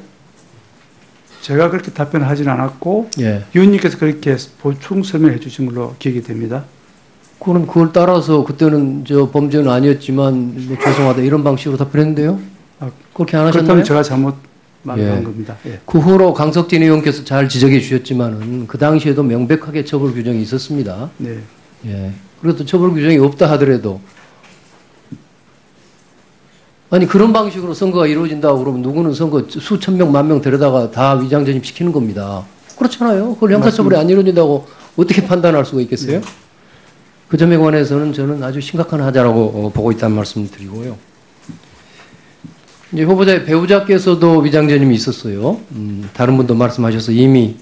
제가 그렇게 답변을 하진 않았고 예. 위원님께서 그렇게 보충 설명해 주신 걸로 기억이 됩니다. 그럼 그걸 따라서 그때는 저 범죄는 아니었지만 뭐 죄송하다 이런 방식으로 답변했는데요. 그렇게 안 하셨나요? 그렇다면 제가 잘못 말한 예. 겁니다. 예. 그 후로 강석진 의원께서 잘 지적해 주셨지만은 그 당시에도 명백하게 처벌 규정이 있었습니다. 네. 예. 그래도 처벌 규정이 없다 하더라도 아니 그런 방식으로 선거가 이루어진다고 그러면 누구는 선거 수천 명, 만 명 데려다가 다 위장 전입시키는 겁니다. 그렇잖아요. 그걸 형사처벌이 안 이루어진다고 어떻게 판단할 수가 있겠어요? 네. 그 점에 관해서는 저는 아주 심각한 하자라고 보고 있다는 말씀을 드리고요. 이제 후보자의 배우자께서도 위장 전임이 있었어요. 다른 분도 말씀하셔서 이미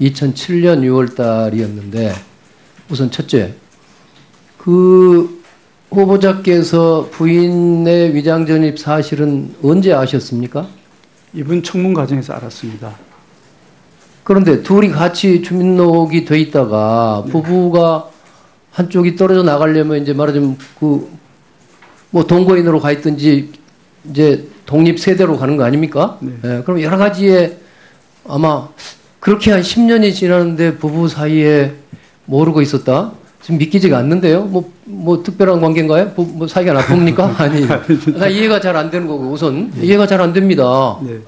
2007년 6월 달이었는데 우선 첫째, 그 후보자께서 부인의 위장 전입 사실은 언제 아셨습니까? 이번 청문 과정에서 알았습니다. 그런데 둘이 같이 주민등록이 돼 있다가 부부가 한쪽이 떨어져 나가려면 이제 말하자면 뭐 동거인으로 가 있든지 이제 독립 세대로 가는 거 아닙니까? 네. 예, 그럼 여러 가지에 아마 그렇게 한 10년이 지났는데 부부 사이에 모르고 있었다? 지금 믿기지가 않는데요? 뭐 특별한 관계인가요? 뭐 사이가 나쁩니까? 아니. 나 이해가 잘 안 되는 거고 우선 이해가 잘 안 됩니다. 네.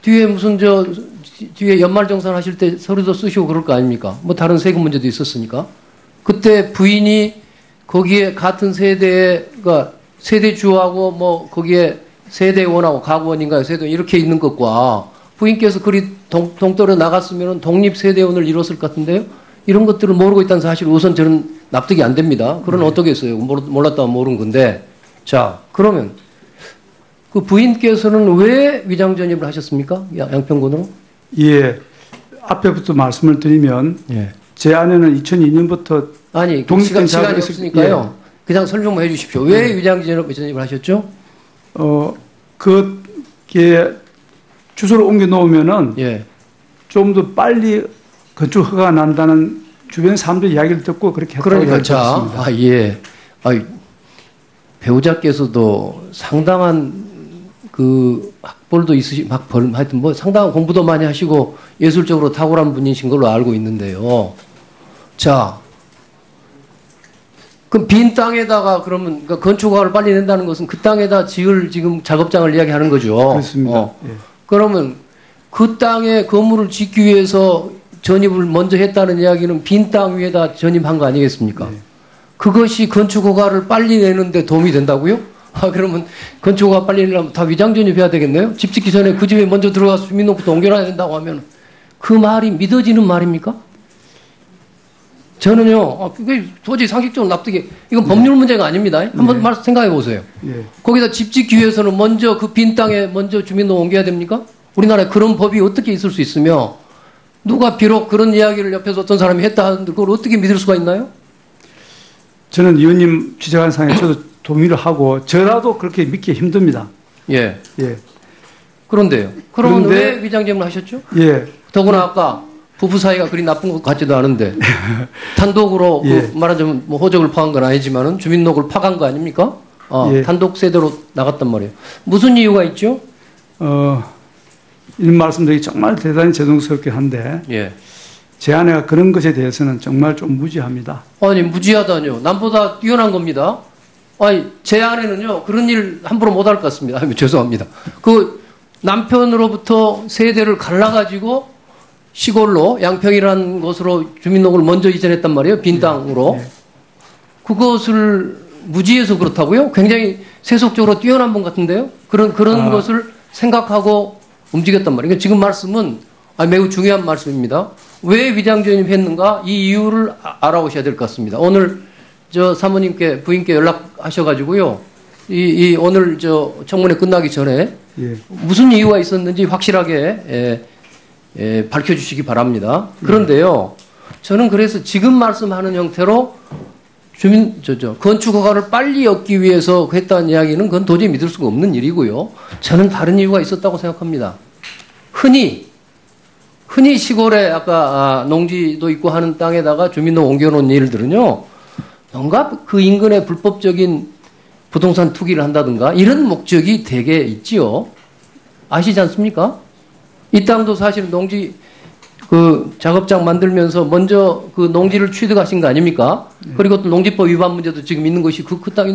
뒤에 무슨 뒤에 연말정산 하실 때 서류도 쓰시고 그럴 거 아닙니까? 뭐 다른 세금 문제도 있었으니까. 그때 부인이 거기에 같은 세대가 세대주하고 뭐 거기에 세대원하고 가구원인가요? 세대원 이렇게 있는 것과 부인께서 그리 동떨어 나갔으면 독립세대원을 이뤘을 것 같은데요? 이런 것들을 모르고 있다는 사실 우선 저는 납득이 안 됩니다. 그건 어떻겠어요? 몰랐다면 모르는 건데. 자, 그러면 그 부인께서는 왜 위장전입을 하셨습니까? 양평군으로? 예. 앞에부터 말씀을 드리면 예. 제 아내는 2002년부터 아니, 독립된 시간이 자격이 없으니까요. 그냥 설명만 해 주십시오. 왜 위장전입을 하셨죠? 그게 주소를 옮겨 놓으면은 예. 좀 더 빨리 건축 허가가 난다는 주변 사람들 이야기를 듣고 그렇게 했다고 그러니까 자, 들었습니다. 예. 배우자께서도 상당한 그 학벌도 하여튼 뭐 상당한 공부도 많이 하시고 예술적으로 탁월한 분이신 걸로 알고 있는데요. 자, 그럼 빈 땅에다가 그러면 그러니까 건축허가를 빨리 낸다는 것은 그 땅에다 지을 지금 작업장을 이야기하는 거죠. 그렇습니다. 예. 그러면 그 땅에 건물을 짓기 위해서 전입을 먼저 했다는 이야기는 빈 땅 위에다 전입한 거 아니겠습니까? 네. 그것이 건축허가를 빨리 내는데 도움이 된다고요? 그러면 건축허가 빨리 내려면 다 위장 전입해야 되겠네요? 집 짓기 전에 그 집에 먼저 들어가서 주민등록부터 옮겨놔야 된다고 하면 그 말이 믿어지는 말입니까? 저는요, 그게 도저히 상식적으로 납득이, 이건 법률 문제가 아닙니다. 한번 생각해 보세요. 예. 거기다 집 짓기 위해서는 먼저 그 빈 땅에 먼저 주민등록 옮겨야 됩니까? 우리나라에 그런 법이 어떻게 있을 수 있으며, 누가 비록 그런 이야기를 옆에서 어떤 사람이 했다 하는데 그걸 어떻게 믿을 수가 있나요? 저는 의원님 지적한 상에 저도 동의를 하고 저라도 그렇게 믿기 힘듭니다. 예. 예. 그런데요. 그러면 그런데- 왜 위장전입을 하셨죠? 예. 더구나 아까 부부 사이가 그리 나쁜 것 같지도 않은데 단독으로 예. 그 말하자면 뭐 호적을 파간 건 아니지만은 주민등록을 파간 거 아닙니까? 예. 단독 세대로 나갔단 말이에요. 무슨 이유가 있죠? 이런 말씀드리기 정말 대단히 죄송스럽긴 한데 예. 제 아내가 그런 것에 대해서는 정말 좀 무지합니다. 아니 무지하다뇨. 남보다 뛰어난 겁니다. 아니 제 아내는요 그런 일 함부로 못할 것 같습니다. 아유, 죄송합니다. 그 남편으로부터 세대를 갈라가지고 시골로 양평이라는 곳으로 주민등록을 먼저 이전했단 말이에요. 빈 땅으로. 예. 그것을 무지해서 그렇다고요? 굉장히 세속적으로 뛰어난 분 같은데요? 그런 것을 생각하고 움직였단 말이에요. 그러니까 지금 말씀은 매우 중요한 말씀입니다. 왜 위장전입 했는가? 이 이유를 알아오셔야 될 것 같습니다. 오늘 저 사모님께, 부인께 연락하셔가지고요. 오늘 저 청문회 끝나기 전에 예. 무슨 이유가 있었는지 확실하게 밝혀주시기 바랍니다. 그런데요, 저는 그래서 지금 말씀하는 형태로 건축 허가를 빨리 얻기 위해서 했다는 이야기는 그건 도저히 믿을 수가 없는 일이고요. 저는 다른 이유가 있었다고 생각합니다. 흔히 시골에 아까 농지도 있고 하는 땅에다가 주민등록 옮겨놓은 일들은요, 뭔가 그 인근에 불법적인 부동산 투기를 한다든가 이런 목적이 되게 있지요. 아시지 않습니까? 이 땅도 사실은 농지 그 작업장 만들면서 먼저 그 농지를 취득하신 거 아닙니까? 그리고 또 농지법 위반 문제도 지금 있는 것이 그 땅이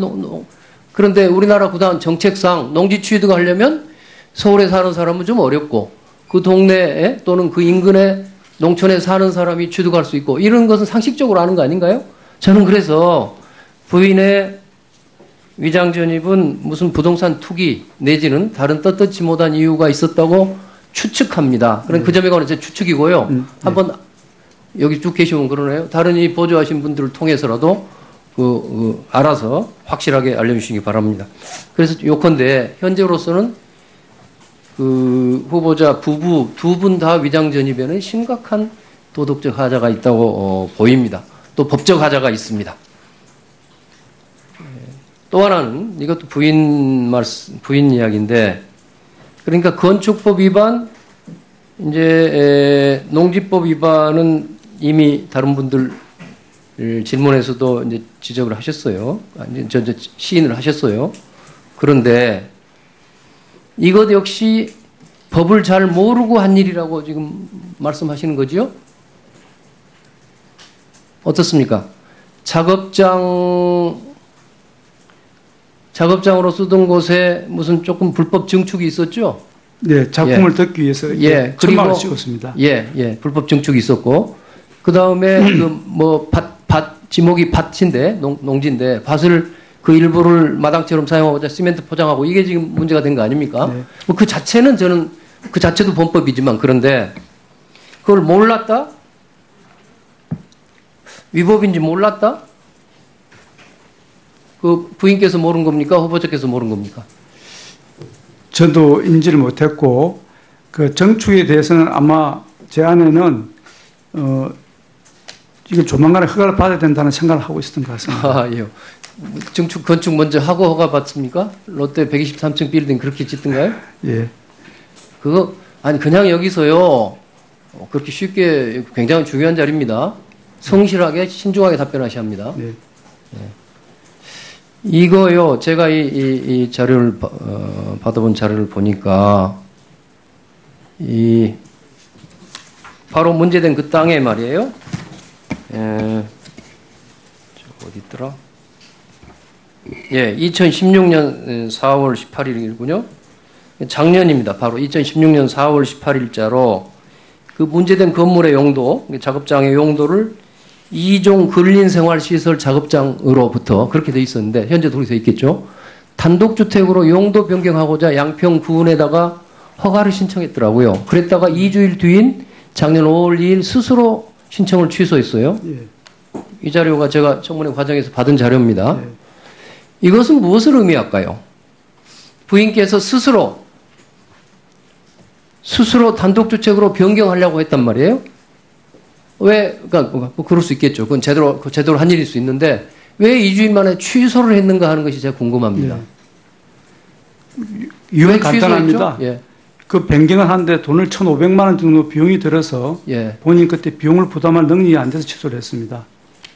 그런데 우리나라 구단 정책상 농지 취득하려면 서울에 사는 사람은 좀 어렵고 그 동네에 또는 그 인근에 농촌에 사는 사람이 취득할 수 있고 이런 것은 상식적으로 아는 거 아닌가요? 저는 그래서 부인의 위장전입은 무슨 부동산 투기 내지는 다른 떳떳지 못한 이유가 있었다고 추측합니다. 그럼 그 점에 관한 제 추측이고요. 한번 여기 쭉 계시면 그러네요. 다른 이 보조하신 분들을 통해서라도 알아서 확실하게 알려주시기 바랍니다. 그래서 요컨대 현재로서는 그 후보자 부부 두 분 다 위장전입에는 심각한 도덕적 하자가 있다고 보입니다. 또 법적 하자가 있습니다. 또 하나는 이것도 부인 이야기인데 그러니까 건축법 위반 이제 농지법 위반은 이미 다른 분들 질문에서도 이제 지적을 하셨어요. 시인을 하셨어요. 그런데 이것 역시 법을 잘 모르고 한 일이라고 지금 말씀하시는 거지요? 어떻습니까? 작업장으로 쓰던 곳에 무슨 조금 불법 증축이 있었죠? 네, 작품을 듣기 위해서 천막을 찍었습니다. 불법 증축이 있었고, 그 다음에 지목이 밭인데, 농지인데, 밭을 그 일부를 마당처럼 사용하고자 시멘트 포장하고 이게 지금 문제가 된 거 아닙니까? 네. 그 자체는 그 자체도 범법이지만 그런데 그걸 몰랐다? 위법인지 몰랐다? 그 부인께서 모른 겁니까? 후보자께서 모른 겁니까? 저도 인지를 못했고 그 정축에 대해서는 아마 제 아내는 이거 조만간에 허가를 받아야 된다는 생각을 하고 있었던 것 같습니다. 예. 건축 먼저 하고 허가 받습니까? 롯데 123층 빌딩 그렇게 짓던가요? 예. 그거 그냥 여기서요. 그렇게 쉽게 굉장히 중요한 자리입니다. 성실하게 신중하게 답변하셔야 합니다. 네. 이거요. 제가 이 자료를 받아본 자료를 보니까 바로 문제된 그 땅에 말이에요. 어디 있더라? 2016년 4월 18일이군요. 작년입니다. 바로 2016년 4월 18일자로 그 문제된 건물의 용도, 작업장의 용도를 2종 근린생활시설 작업장으로부터 그렇게 돼 있었는데 현재도 그렇게 돼 있겠죠. 단독주택으로 용도 변경하고자 양평구에다가 허가를 신청했더라고요. 그랬다가 2주일 뒤인 작년 5월 2일 스스로 신청을 취소했어요. 예. 이 자료가 제가 청문회 과정에서 받은 자료입니다. 예. 이것은 무엇을 의미할까요? 부인께서 스스로 단독주택으로 변경하려고 했단 말이에요. 왜? 그러니까 그럴 수 있겠죠. 그건 제대로 한 일일 수 있는데 왜 2주일 만에 취소를 했는가 하는 것이 제가 궁금합니다. 이유는 왜 간단합니다. 취소했죠? 예. 그 변경을 하는데 돈을 1,500만 원 정도 비용이 들어서 예. 본인 그때 비용을 부담할 능력이 안 돼서 취소를 했습니다.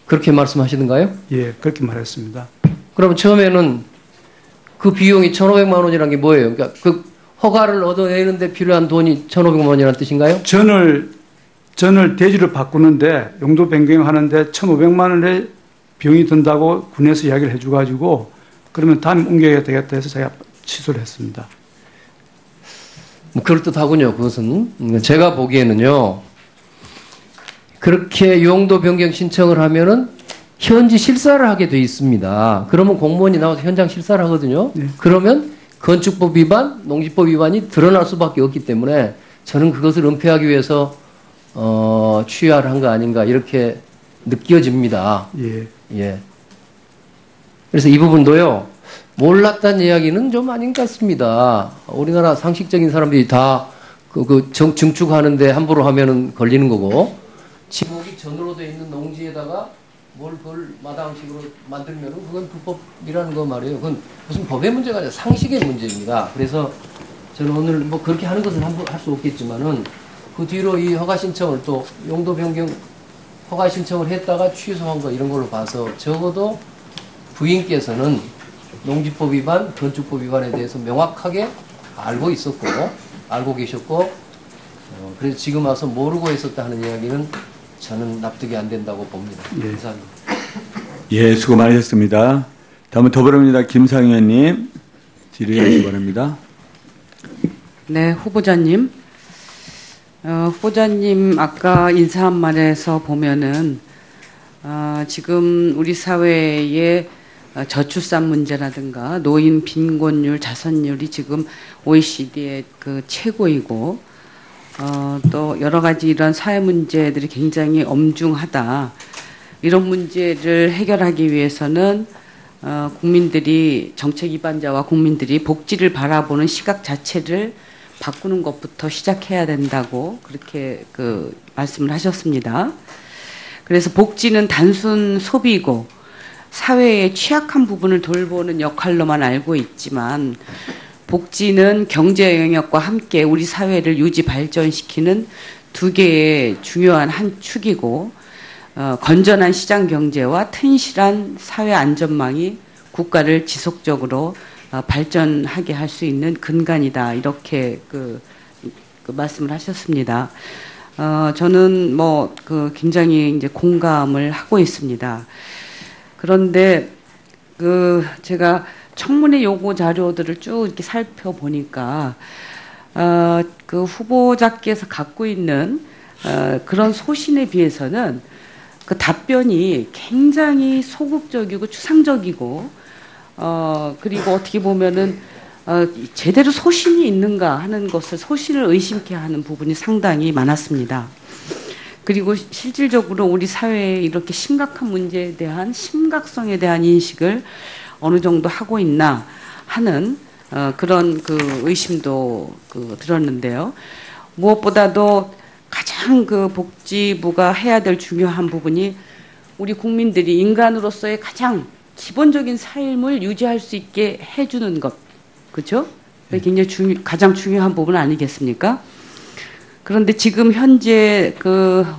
그렇게 말씀하시던가요? 예, 그렇게 말했습니다. 그럼 처음에는 그 비용이 1,500만 원이라는 게 뭐예요? 그러니까 그 허가를 얻어내는데 필요한 돈이 1,500만 원이라는 뜻인가요? 전을 대지를 바꾸는데 용도 변경하는데 1,500만 원의 비용이 든다고 군에서 이야기를 해줘가지고 그러면 다음 옮겨야 되겠다 해서 제가 취소를 했습니다. 뭐 그럴듯하군요. 그것은 제가 보기에는요. 그렇게 용도 변경 신청을 하면은 현지 실사를 하게 돼 있습니다. 그러면 공무원이 나와서 현장 실사를 하거든요. 네. 그러면 건축법 위반, 농지법 위반이 드러날 수밖에 없기 때문에 저는 그것을 은폐하기 위해서 취하를 한 거 아닌가 이렇게 느껴집니다. 예. 예. 그래서 이 부분도요. 몰랐다는 이야기는 좀 아닌 것 같습니다. 우리나라 상식적인 사람들이 다 증축하는데 함부로 하면은 걸리는 거고 지목이 전으로 돼 있는 농지에다가 뭘 마당식으로 만들면은 그건 불법이라는 거 말이에요. 그건 무슨 법의 문제가 아니라 상식의 문제입니다. 그래서 저는 오늘 뭐 그렇게 하는 것은 할 수 없겠지만은 그 뒤로 이 허가 신청을 또 용도 변경 허가 신청을 했다가 취소한 거 이런 걸로 봐서 적어도 부인께서는 농지법 위반, 건축법 위반에 대해서 명확하게 알고 있었고 알고 계셨고 그래서 지금 와서 모르고 있었다 하는 이야기는 저는 납득이 안 된다고 봅니다. 예. 감사합니다. 예, 수고 많으셨습니다. 다음은 더불어민주당 김상현 의원님 질의하시기 바랍니다. 네, 후보자님. 후보자님 아까 인사한 말에서 보면은 지금 우리 사회의 저출산 문제라든가 노인 빈곤율, 자살률이 지금 OECD의 그 최고이고 또 여러 가지 이런 사회 문제들이 굉장히 엄중하다. 이런 문제를 해결하기 위해서는 국민들이 정책 위반자와 국민들이 복지를 바라보는 시각 자체를 바꾸는 것부터 시작해야 된다고 그렇게 말씀을 하셨습니다. 그래서 복지는 단순 소비이고 사회의 취약한 부분을 돌보는 역할로만 알고 있지만 복지는 경제 영역과 함께 우리 사회를 유지 발전시키는 두 개의 중요한 한 축이고 건전한 시장 경제와 튼실한 사회 안전망이 국가를 지속적으로 발전하게 할 수 있는 근간이다 이렇게 말씀을 하셨습니다. 저는 굉장히 이제 공감을 하고 있습니다. 그런데 제가 청문회 요구 자료들을 쭉 이렇게 살펴보니까 후보자께서 갖고 있는 그런 소신에 비해서는 그 답변이 굉장히 소극적이고 추상적이고 그리고 어떻게 보면은 제대로 소신이 있는가 하는 것을 소신을 의심케 하는 부분이 상당히 많았습니다. 그리고 실질적으로 우리 사회에 이렇게 심각한 문제에 대한 심각성에 대한 인식을 어느 정도 하고 있나 하는 그런 의심도 들었는데요. 무엇보다도 가장 복지부가 해야 될 중요한 부분이 우리 국민들이 인간으로서의 가장 기본적인 삶을 유지할 수 있게 해주는 것, 그렇죠? 굉장히 가장 중요한 부분 아니겠습니까? 그런데 지금 현재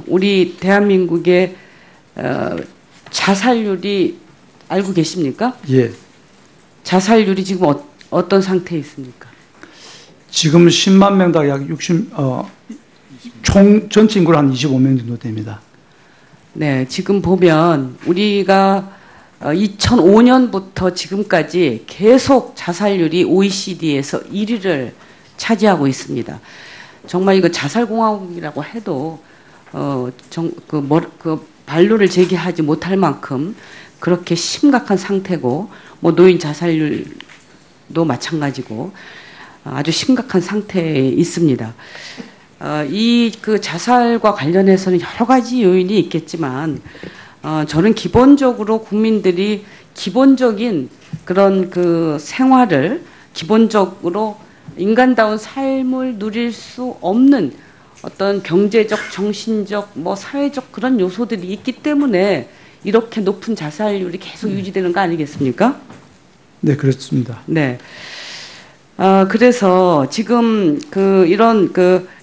우리 대한민국의 자살률이 알고 계십니까? 예. 자살률이 지금 어떤 상태에 있습니까? 지금 10만 명당 약 60, 총 전체 인구로 한 25명 정도 됩니다. 네, 지금 보면 우리가 2005년부터 지금까지 계속 자살률이 OECD에서 1위를 차지하고 있습니다. 정말 이거 자살공화국이라고 해도 반론을 제기하지 못할 만큼 그렇게 심각한 상태고 노인 자살률도 마찬가지고 아주 심각한 상태에 있습니다. 이 자살과 관련해서는 여러 가지 요인이 있겠지만 저는 기본적으로 국민들이 기본적인 그런 생활을 기본적으로 인간다운 삶을 누릴 수 없는 어떤 경제적, 정신적, 사회적 그런 요소들이 있기 때문에 이렇게 높은 자살률이 계속 유지되는 거 아니겠습니까? 네, 그렇습니다. 네. 그래서 지금 이런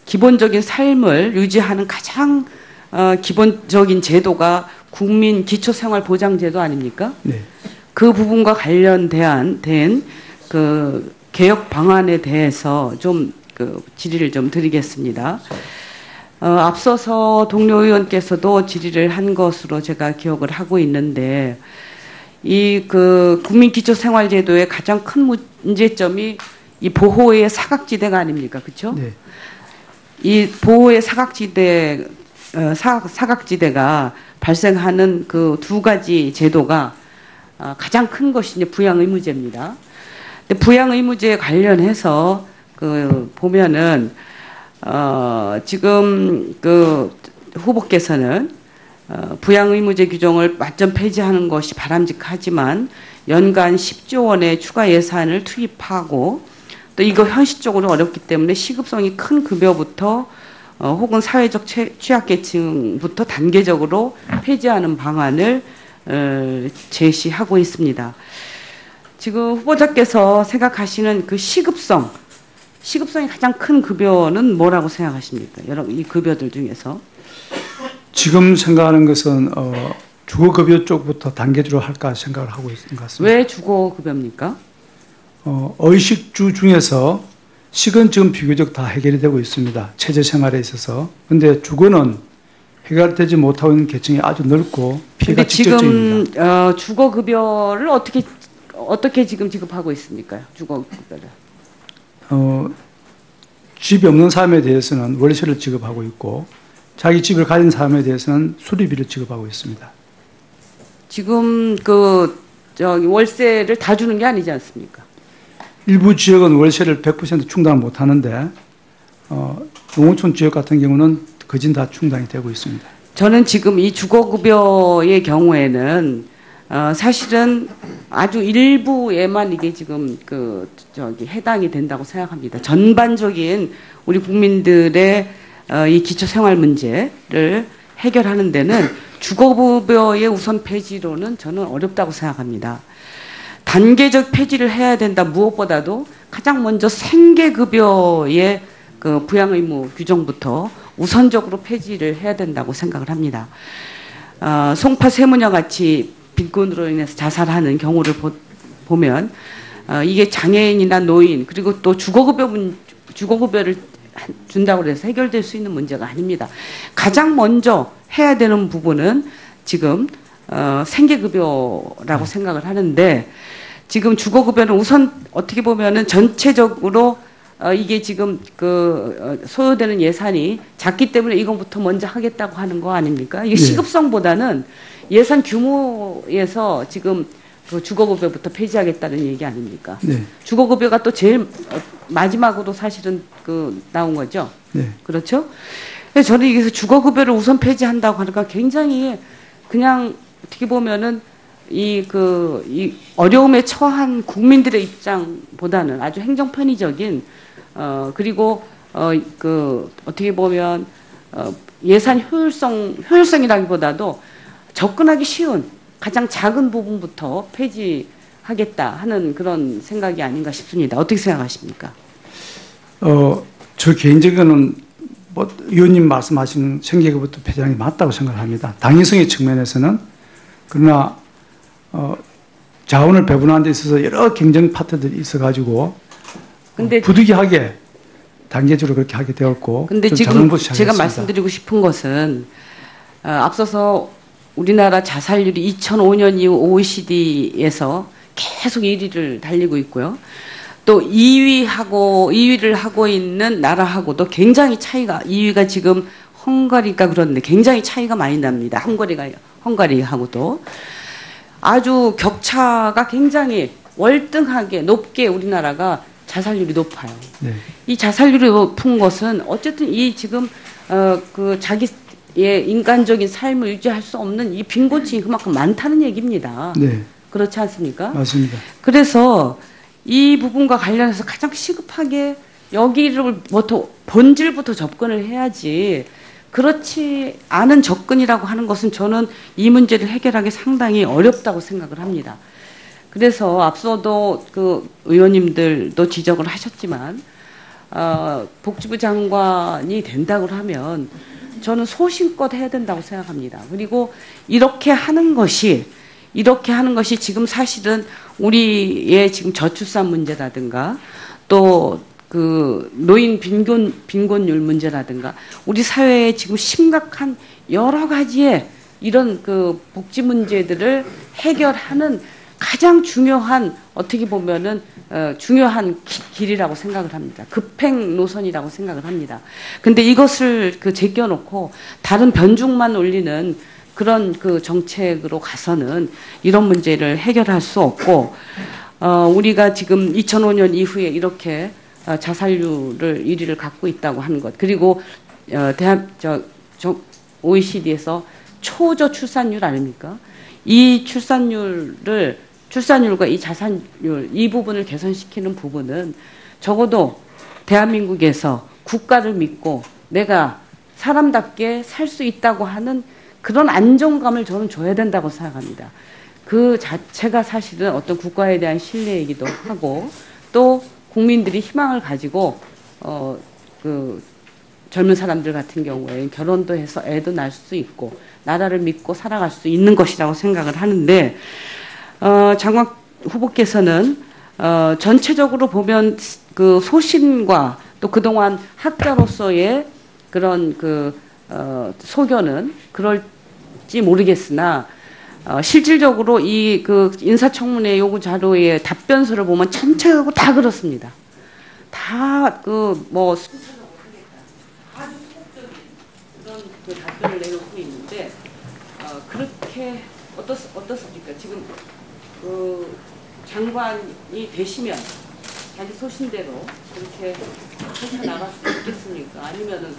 기본적인 삶을 유지하는 가장 기본적인 제도가 국민 기초생활보장제도 아닙니까? 네. 그 부분과 관련된 개혁 방안에 대해서 좀 질의를 좀 드리겠습니다. 앞서서 동료 의원께서도 질의를 한 것으로 제가 기억을 하고 있는데, 이 국민기초생활제도의 가장 큰 문제점이 이 보호의 사각지대가 아닙니까? 그렇죠? 네. 이 보호의 사각지대가 발생하는 그 두 가지 제도가 가장 큰 것이 이제 부양의무제입니다. 근데 부양의무제에 관련해서 보면은 지금 후보께서는 부양의무제 규정을 완전 폐지하는 것이 바람직하지만 연간 10조 원의 추가 예산을 투입하고 또 이거 현실적으로 어렵기 때문에 시급성이 큰 급여부터 혹은 사회적 취약계층부터 단계적으로 폐지하는 방안을 제시하고 있습니다. 지금 후보자께서 생각하시는 그 시급성이 가장 큰 급여는 뭐라고 생각하십니까? 이 급여들 중에서. 지금 생각하는 것은 주거급여 쪽부터 단계적으로 할까 생각을 하고 있는 것 같습니다. 왜 주거급여입니까? 의식주 중에서 식은 지금 비교적 다 해결이 되고 있습니다. 체제 생활에 있어서. 근데 주거는 해결되지 못하고 있는 계층이 아주 넓고 피해가 직접적입니다. 지금 주거급여를 어떻게 지금 지급하고 있습니까? 주거급여를. 집이 없는 사람에 대해서는 월세를 지급하고 있고 자기 집을 가진 사람에 대해서는 수리비를 지급하고 있습니다. 지금 월세를 다 주는 게 아니지 않습니까? 일부 지역은 월세를 100% 충당을 못 하는데 농어촌 지역 같은 경우는 거진 다 충당이 되고 있습니다. 저는 지금 이 주거급여의 경우에는 사실은 아주 일부에만 이게 지금 해당이 된다고 생각합니다. 전반적인 우리 국민들의 이 기초생활 문제를 해결하는 데는 주거급여의 우선 폐지로는 저는 어렵다고 생각합니다. 단계적 폐지를 해야 된다. 무엇보다도 가장 먼저 생계급여의 부양의무 규정부터 우선적으로 폐지를 해야 된다고 생각을 합니다. 송파 세무녀 같이 빈곤으로 인해서 자살하는 경우를 보면 이게 장애인이나 노인 그리고 또 주거급여를 준다고 해서 해결될 수 있는 문제가 아닙니다. 가장 먼저 해야 되는 부분은 지금 생계급여라고 생각을 하는데 지금 주거급여는 우선 어떻게 보면은 전체적으로 이게 지금 소요되는 예산이 작기 때문에 이것부터 먼저 하겠다고 하는 거 아닙니까? 이게 시급성보다는 예산 규모에서 지금 주거급여부터 폐지하겠다는 얘기 아닙니까? 네. 주거급여가 또 제일 마지막으로 사실은 나온 거죠. 네. 그렇죠? 그래서 저는 여기서 주거급여를 우선 폐지한다고 하니까 굉장히 그냥 어떻게 보면은 이 어려움에 처한 국민들의 입장보다는 아주 행정 편의적인 그리고 어떻게 보면 예산 효율성이라기보다도 접근하기 쉬운 가장 작은 부분부터 폐지하겠다 하는 그런 생각이 아닌가 싶습니다. 어떻게 생각하십니까? 저 개인적으로는 의원님 말씀하신 생계급여부터 폐지하는 게 맞다고 생각합니다. 당위성의 측면에서는. 그러나 자원을 배분하는 데 있어서 여러 경쟁 파트들이 있어가지고 부득이하게 단계적으로 그렇게 하게 되었고. 근데 지금 제가 말씀드리고 싶은 것은 앞서서 우리나라 자살률이 2005년 이후 OECD에서 계속 1위를 달리고 있고요. 또 2위를 하고 있는 나라하고도 굉장히 차이가 2위가 지금 헝가리가 그런데 굉장히 차이가 많이 납니다. 헝가리하고도 아주 격차가 굉장히 월등하게 높게 우리나라가 자살률이 높아요. 네. 이 자살률이 높은 것은 어쨌든 이 지금 자기의 인간적인 삶을 유지할 수 없는 이 빈곤층이 그만큼 많다는 얘기입니다. 네. 그렇지 않습니까? 맞습니다. 그래서 이 부분과 관련해서 가장 시급하게 여기를 본질부터 접근을 해야지 그렇지 않은 접근이라고 하는 것은 저는 이 문제를 해결하기 상당히 어렵다고 생각을 합니다. 그래서 앞서도 그 의원님들도 지적을 하셨지만 복지부 장관이 된다고 하면 저는 소신껏 해야 된다고 생각합니다. 그리고 이렇게 하는 것이 지금 사실은 우리의 지금 저출산 문제라든가 또 그 노인 빈곤율 문제라든가 우리 사회에 지금 심각한 여러 가지의 이런 그 복지 문제들을 해결하는 가장 중요한 어떻게 보면은 중요한 길이라고 생각을 합니다. 급행 노선이라고 생각을 합니다. 근데 이것을 그 제껴놓고 다른 변죽만 올리는 그런 그 정책으로 가서는 이런 문제를 해결할 수 없고 우리가 지금 2005년 이후에 이렇게 자살률을 1위를 갖고 있다고 하는 것 그리고 OECD에서 초저 출산율 아닙니까? 이 출산율과 이 자살률 이 부분을 개선시키는 부분은 적어도 대한민국에서 국가를 믿고 내가 사람답게 살 수 있다고 하는 그런 안정감을 저는 줘야 된다고 생각합니다. 그 자체가 사실은 어떤 국가에 대한 신뢰이기도 하고 또 국민들이 희망을 가지고 그 젊은 사람들 같은 경우에 결혼도 해서 애도 낳을 수 있고 나라를 믿고 살아갈 수 있는 것이라고 생각을 하는데 장관 후보께서는 전체적으로 보면 그 소신과 또 그동안 학자로서의 그런 그 소견은 그럴지 모르겠으나 실질적으로 이 그 인사청문회 요구 자료의 답변서를 보면 전체적으로 다 그렇습니다. 다 그 뭐 아주 소극적인 그런 그 답변을 내놓고 있는데 그렇게 어떻습니까? 지금 그 장관이 되시면 자기 소신대로 그렇게 펼쳐나갈 수 있겠습니까? 아니면은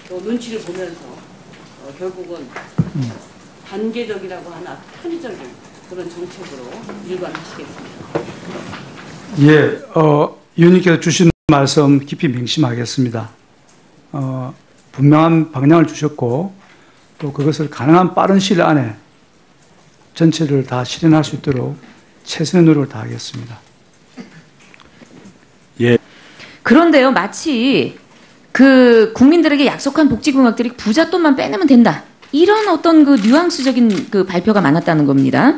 또 눈치를 보면서 결국은 단계적이라고 하나 편의적인 그런 정책으로 일관하시겠습니다. 예, 의원님께서 주신 말씀 깊이 명심하겠습니다. 분명한 방향을 주셨고 또 그것을 가능한 빠른 시일 안에 전체를 다 실현할 수 있도록 최선의 노력을 다하겠습니다. 예. 그런데요, 마치 그 국민들에게 약속한 복지공약들이 부자 돈만 빼내면 된다. 이런 어떤 그 뉘앙스적인 그 발표가 많았다는 겁니다.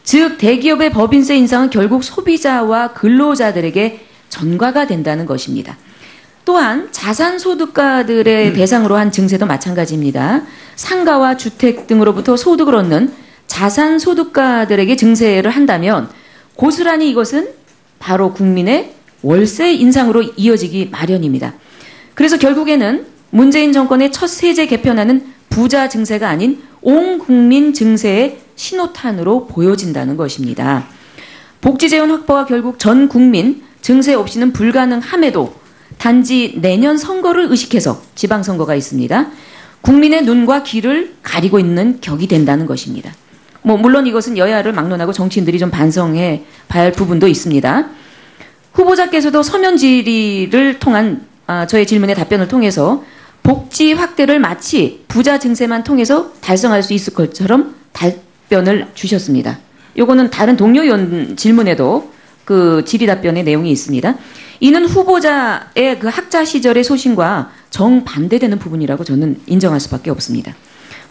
즉, 대기업의 법인세 인상은 결국 소비자와 근로자들에게 전가가 된다는 것입니다. 또한 자산소득가들의 대상으로 한 증세도 마찬가지입니다. 상가와 주택 등으로부터 소득을 얻는 자산소득가들에게 증세를 한다면 고스란히 이것은 바로 국민의 월세 인상으로 이어지기 마련입니다. 그래서 결국에는 문재인 정권의 첫 세제 개편안은 부자 증세가 아닌 온 국민 증세의 신호탄으로 보여진다는 것입니다. 복지 재원 확보가 결국 전 국민 증세 없이는 불가능함에도 단지 내년 선거를 의식해서 지방선거가 있습니다. 국민의 눈과 귀를 가리고 있는 격이 된다는 것입니다. 물론 이것은 여야를 막론하고 정치인들이 좀 반성해 봐야 할 부분도 있습니다. 후보자께서도 서면 질의를 통한 저의 질문의 답변을 통해서 복지 확대를 마치 부자 증세만 통해서 달성할 수 있을 것처럼 답변을 주셨습니다. 요거는 다른 동료 의원 질문에도 그 질의 답변의 내용이 있습니다. 이는 후보자의 그 학자 시절의 소신과 정반대되는 부분이라고 저는 인정할 수밖에 없습니다.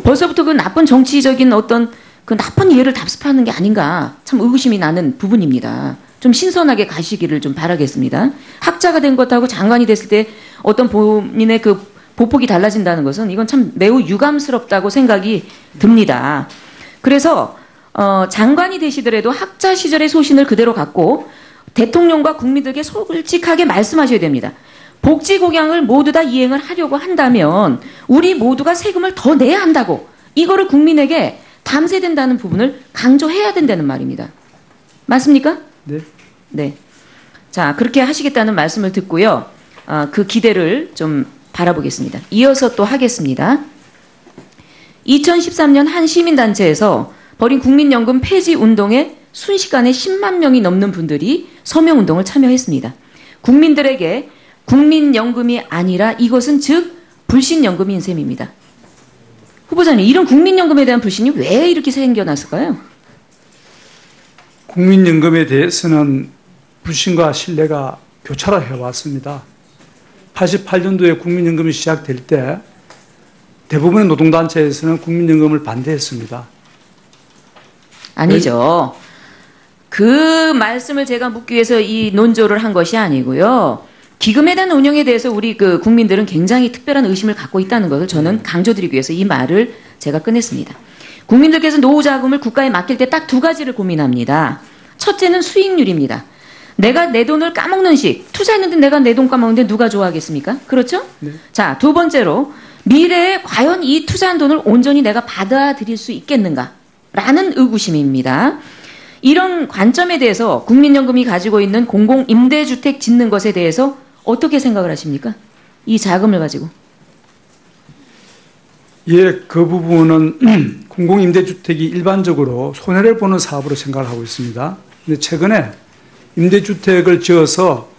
벌써부터 그 나쁜 정치적인 어떤 그 나쁜 이해를 답습하는 게 아닌가 참 의구심이 나는 부분입니다. 좀 신선하게 가시기를 좀 바라겠습니다. 학자가 된 것하고 장관이 됐을 때 어떤 본인의 그 보폭이 달라진다는 것은 이건 참 매우 유감스럽다고 생각이 듭니다. 그래서 장관이 되시더라도 학자 시절의 소신을 그대로 갖고 대통령과 국민들에게 솔직하게 말씀하셔야 됩니다. 복지 공약을 모두 다 이행을 하려고 한다면 우리 모두가 세금을 더 내야 한다고 이거를 국민에게 담세된다는 부분을 강조해야 된다는 말입니다. 맞습니까? 네. 네. 자, 그렇게 하시겠다는 말씀을 듣고요. 그 기대를 좀 바라보겠습니다. 이어서 또 하겠습니다. 2013년 한 시민단체에서 벌인 국민연금 폐지 운동에 순식간에 10만 명이 넘는 분들이 서명운동을 참여했습니다. 국민들에게 국민연금이 아니라 이것은 즉 불신연금인 셈입니다. 후보자님, 이런 국민연금에 대한 불신이 왜 이렇게 생겨났을까요? 국민연금에 대해서는 불신과 신뢰가 교차로 해왔습니다. 88년도에 국민연금이 시작될 때 대부분의 노동단체에서는 국민연금을 반대했습니다. 아니죠. 그 말씀을 제가 묻기 위해서 이 논조를 한 것이 아니고요. 기금에 대한 운영에 대해서 우리 그 국민들은 굉장히 특별한 의심을 갖고 있다는 것을 저는 강조드리기 위해서 이 말을 제가 꺼냈습니다. 국민들께서 노후 자금을 국가에 맡길 때 딱 두 가지를 고민합니다. 첫째는 수익률입니다. 내가 내 돈을 까먹는 식, 투자했는데 내가 내 돈 까먹는데 누가 좋아하겠습니까? 그렇죠? 네. 자, 두 번째로 미래에 과연 이 투자한 돈을 온전히 내가 받아들일 수 있겠는가? 라는 의구심입니다. 이런 관점에 대해서 국민연금이 가지고 있는 공공임대주택 짓는 것에 대해서 어떻게 생각을 하십니까? 이 자금을 가지고. 예, 그 부분은 공공임대주택이 일반적으로 손해를 보는 사업으로 생각을 하고 있습니다. 근데 최근에 임대주택을 지어서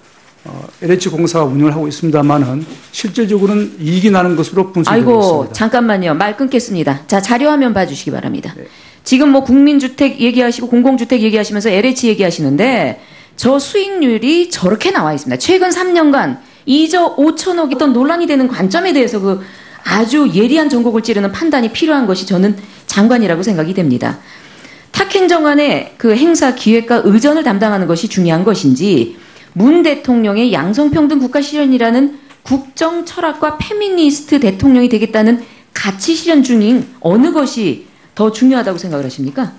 LH공사가 운영을 하고 있습니다만은 실질적으로는 이익이 나는 것으로 분석되고 아이고, 있습니다. 잠깐만요. 말 끊겠습니다. 자, 자료화면 봐주시기 바랍니다. 네. 지금 뭐 국민주택 얘기하시고 공공주택 얘기하시면서 LH 얘기하시는데 저 수익률이 저렇게 나와 있습니다. 최근 3년간 2조 5천억 있던 논란이 되는 관점에 대해서 그 아주 예리한 전곡을 찌르는 판단이 필요한 것이 저는 장관이라고 생각이 됩니다. 탁행정관의 그 행사 기획과 의전을 담당하는 것이 중요한 것인지 문 대통령의 양성평등 국가 실현이라는 국정 철학과 페미니스트 대통령이 되겠다는 가치 실현 중인 어느 것이 더 중요하다고 생각을 하십니까?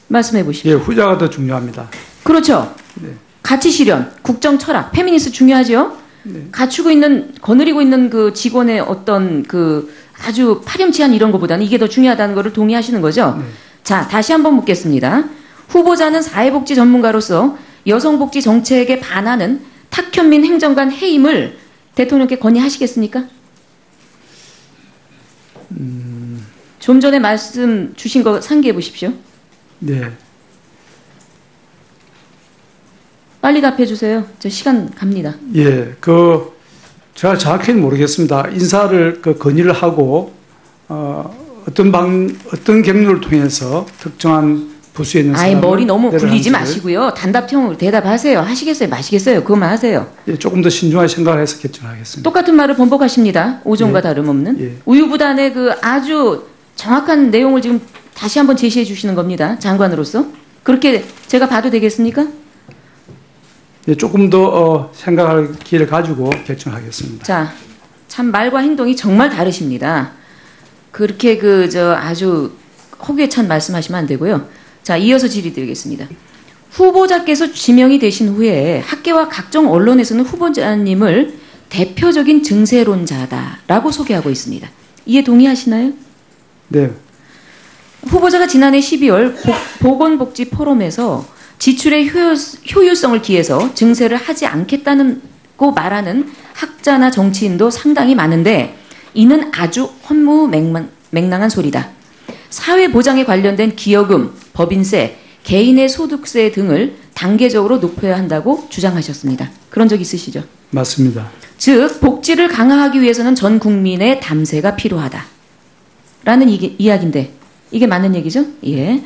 말씀해 보십시오. 예, 후자가 더 중요합니다. 그렇죠. 네. 가치 실현, 국정 철학, 페미니스트 중요하죠. 네. 갖추고 있는, 거느리고 있는 그 직원의 어떤 그 아주 파렴치한 이런 것보다는 이게 더 중요하다는 것을 동의하시는 거죠. 네. 자, 다시 한번 묻겠습니다. 후보자는 사회복지 전문가로서 여성복지 정책에 반하는 탁현민 행정관 해임을 대통령께 건의하시겠습니까? 좀 전에 말씀 주신 거 상기해 보십시오. 네. 빨리 답해 주세요. 저 시간 갑니다. 예, 제가 정확히는 모르겠습니다. 인사를 건의를 하고, 어떤 경로를 통해서 특정한 부수에 있는 아이, 사람을 머리 너무 굴리지 내려놨는지를, 마시고요. 단답형으로 대답하세요. 하시겠어요? 마시겠어요? 그것만 하세요. 예, 조금 더 신중하게 생각을 해서 결정하겠습니다. 똑같은 말을 번복하십니다. 오전과 예. 다름없는. 예. 우유부단의 그 아주 정확한 내용을 지금 다시 한번 제시해 주시는 겁니다. 장관으로서. 그렇게 제가 봐도 되겠습니까? 예, 조금 더 생각할 기회를 가지고 결정하겠습니다. 자, 참 말과 행동이 정말 다르십니다. 그렇게 아주 허구에 찬 말씀하시면 안 되고요. 자, 이어서 질의드리겠습니다. 후보자께서 지명이 되신 후에 학계와 각종 언론에서는 후보자님을 대표적인 증세론자다라고 소개하고 있습니다. 이에 동의하시나요? 네. 후보자가 지난해 12월 보건복지 포럼에서 지출의 효율성을 기해서 증세를 하지 않겠다고 말하는 학자나 정치인도 상당히 많은데 이는 아주 허무맹랑한 소리다. 사회보장에 관련된 기여금, 법인세, 개인의 소득세 등을 단계적으로 높여야 한다고 주장하셨습니다. 그런 적 있으시죠? 맞습니다. 즉 복지를 강화하기 위해서는 전 국민의 담세가 필요하다. 라는 이야기인데 이게 맞는 얘기죠? 예.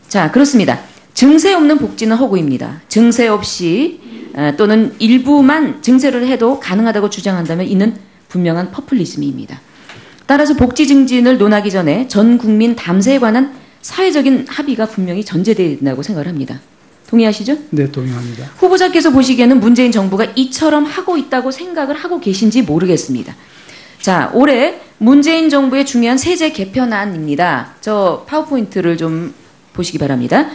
자, 그렇습니다. 증세 없는 복지는 허구입니다. 증세 없이 또는 일부만 증세를 해도 가능하다고 주장한다면 이는 분명한 퍼플리즘입니다. 따라서 복지 증진을 논하기 전에 전 국민 담세에 관한 사회적인 합의가 분명히 전제되어야 된다고 생각을 합니다. 동의하시죠? 네, 동의합니다. 후보자께서 보시기에는 문재인 정부가 이처럼 하고 있다고 생각을 하고 계신지 모르겠습니다. 자, 올해 문재인 정부의 중요한 세제 개편안입니다. 저 파워포인트를 좀 보시기 바랍니다.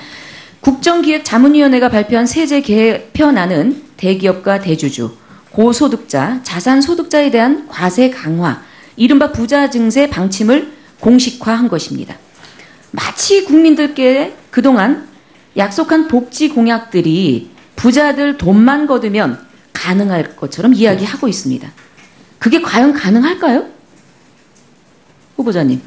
국정기획자문위원회가 발표한 세제 개편안은 대기업과 대주주, 고소득자, 자산소득자에 대한 과세 강화, 이른바 부자 증세 방침을 공식화한 것입니다. 마치 국민들께 그동안 약속한 복지 공약들이 부자들 돈만 거두면 가능할 것처럼 이야기하고 있습니다. 그게 과연 가능할까요? 후보자님.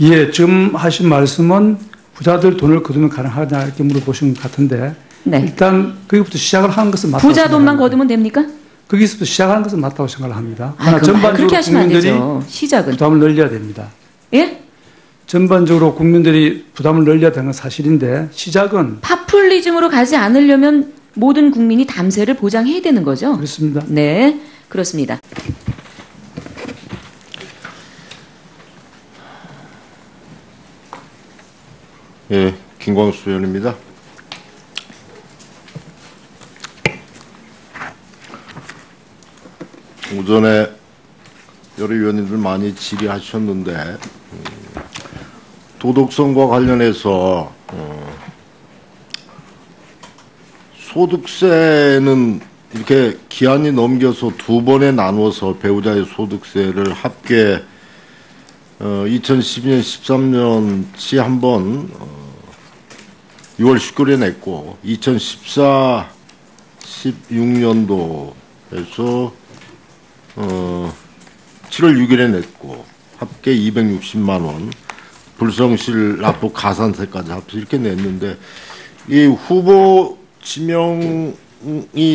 예, 지금 하신 말씀은 부자들 돈을 거두면 가능하냐 이렇게 물어보신 것 같은데 네. 일단 거기부터 시작을 하는 것은 맞다고 부자 돈만 생각합니다. 거두면 됩니까? 거기서부터 시작하는 것은 맞다고 생각을 합니다. 아, 그렇게 하시면 안 국민들이 되죠. 시작은. 부담을 늘려야 됩니다. 예? 전반적으로 국민들이 부담을 늘려야 되는 건 사실인데 시작은 파퓰리즘으로 가지 않으려면 모든 국민이 담세를 보장해야 되는 거죠. 그렇습니다. 네, 그렇습니다. 예, 김광수 의원입니다. 오전에 여러 의원님들 많이 질의하셨는데 도덕성과 관련해서 소득세는 이렇게 기한이 넘겨서 두 번에 나누어서 배우자의 소득세를 합계 2012년, 13년치 한 번 6월 19일에 냈고 2014, 16년도에서 7월 6일에 냈고 합계 260만 원 불성실 납부 가산세까지 합해서 이렇게 냈는데 이 후보 지명이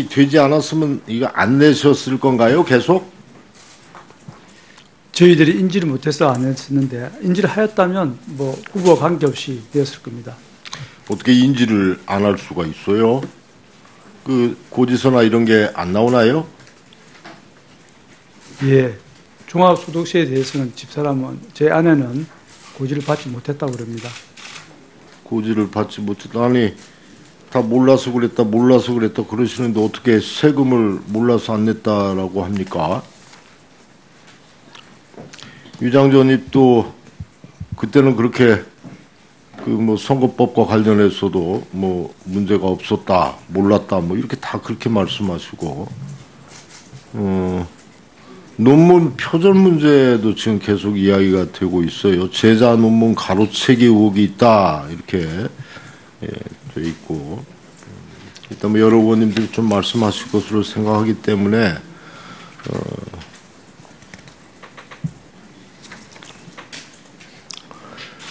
되지 않았으면 이거 안 내셨을 건가요? 계속? 저희들이 인지를 못해서 안 했었는데 인지를 하였다면 뭐 후보와 관계없이 되었을 겁니다. 어떻게 인지를 안 할 수가 있어요? 그 고지서나 이런 게 안 나오나요? 예, 종합소득세에 대해서는 집사람은 제 아내는 고지를 받지 못했다고 그럽니다. 고지를 받지 못했다. 아니 다 몰라서 그랬다 그러시는데 어떻게 세금을 몰라서 안 냈다라고 합니까? 유장전입도 그때는 그렇게 그 뭐 선거법과 관련해서도 뭐 문제가 없었다, 몰랐다, 뭐 이렇게 다 그렇게 말씀하시고, 논문 표절 문제도 지금 계속 이야기가 되고 있어요. 제자 논문 가로채기 의혹이 있다 이렇게 돼 있고, 일단 뭐 여러 의원님들이 좀 말씀하실 것으로 생각하기 때문에.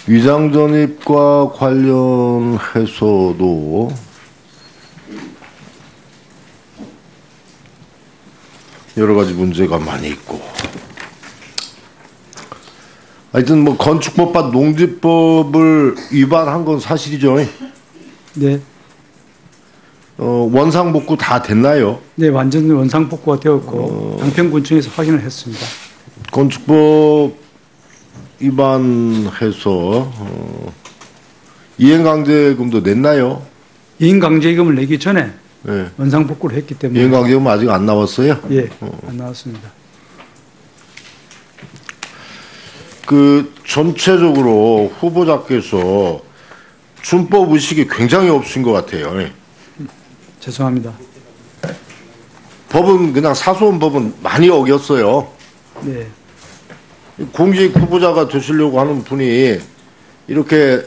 위장전입과 관련해서도 여러 가지 문제가 많이 있고, 하여튼 뭐 건축법과 농지법을 위반한 건 사실이죠. 네, 원상복구 다 됐나요? 네, 완전 원상복구가 되었고 양평군청에서 확인을 했습니다. 건축법 위반해서 이행강제금도 냈나요? 이행강제금을 내기 전에 네. 원상복구를 했기 때문에 이행강제금 아직 안 나왔어요? 예, 안 나왔습니다. 그 전체적으로 후보자께서 준법 의식이 굉장히 없으신 것 같아요. 죄송합니다. 법은 그냥 사소한 법은 많이 어겼어요. 네. 공직 후보자가 되시려고 하는 분이 이렇게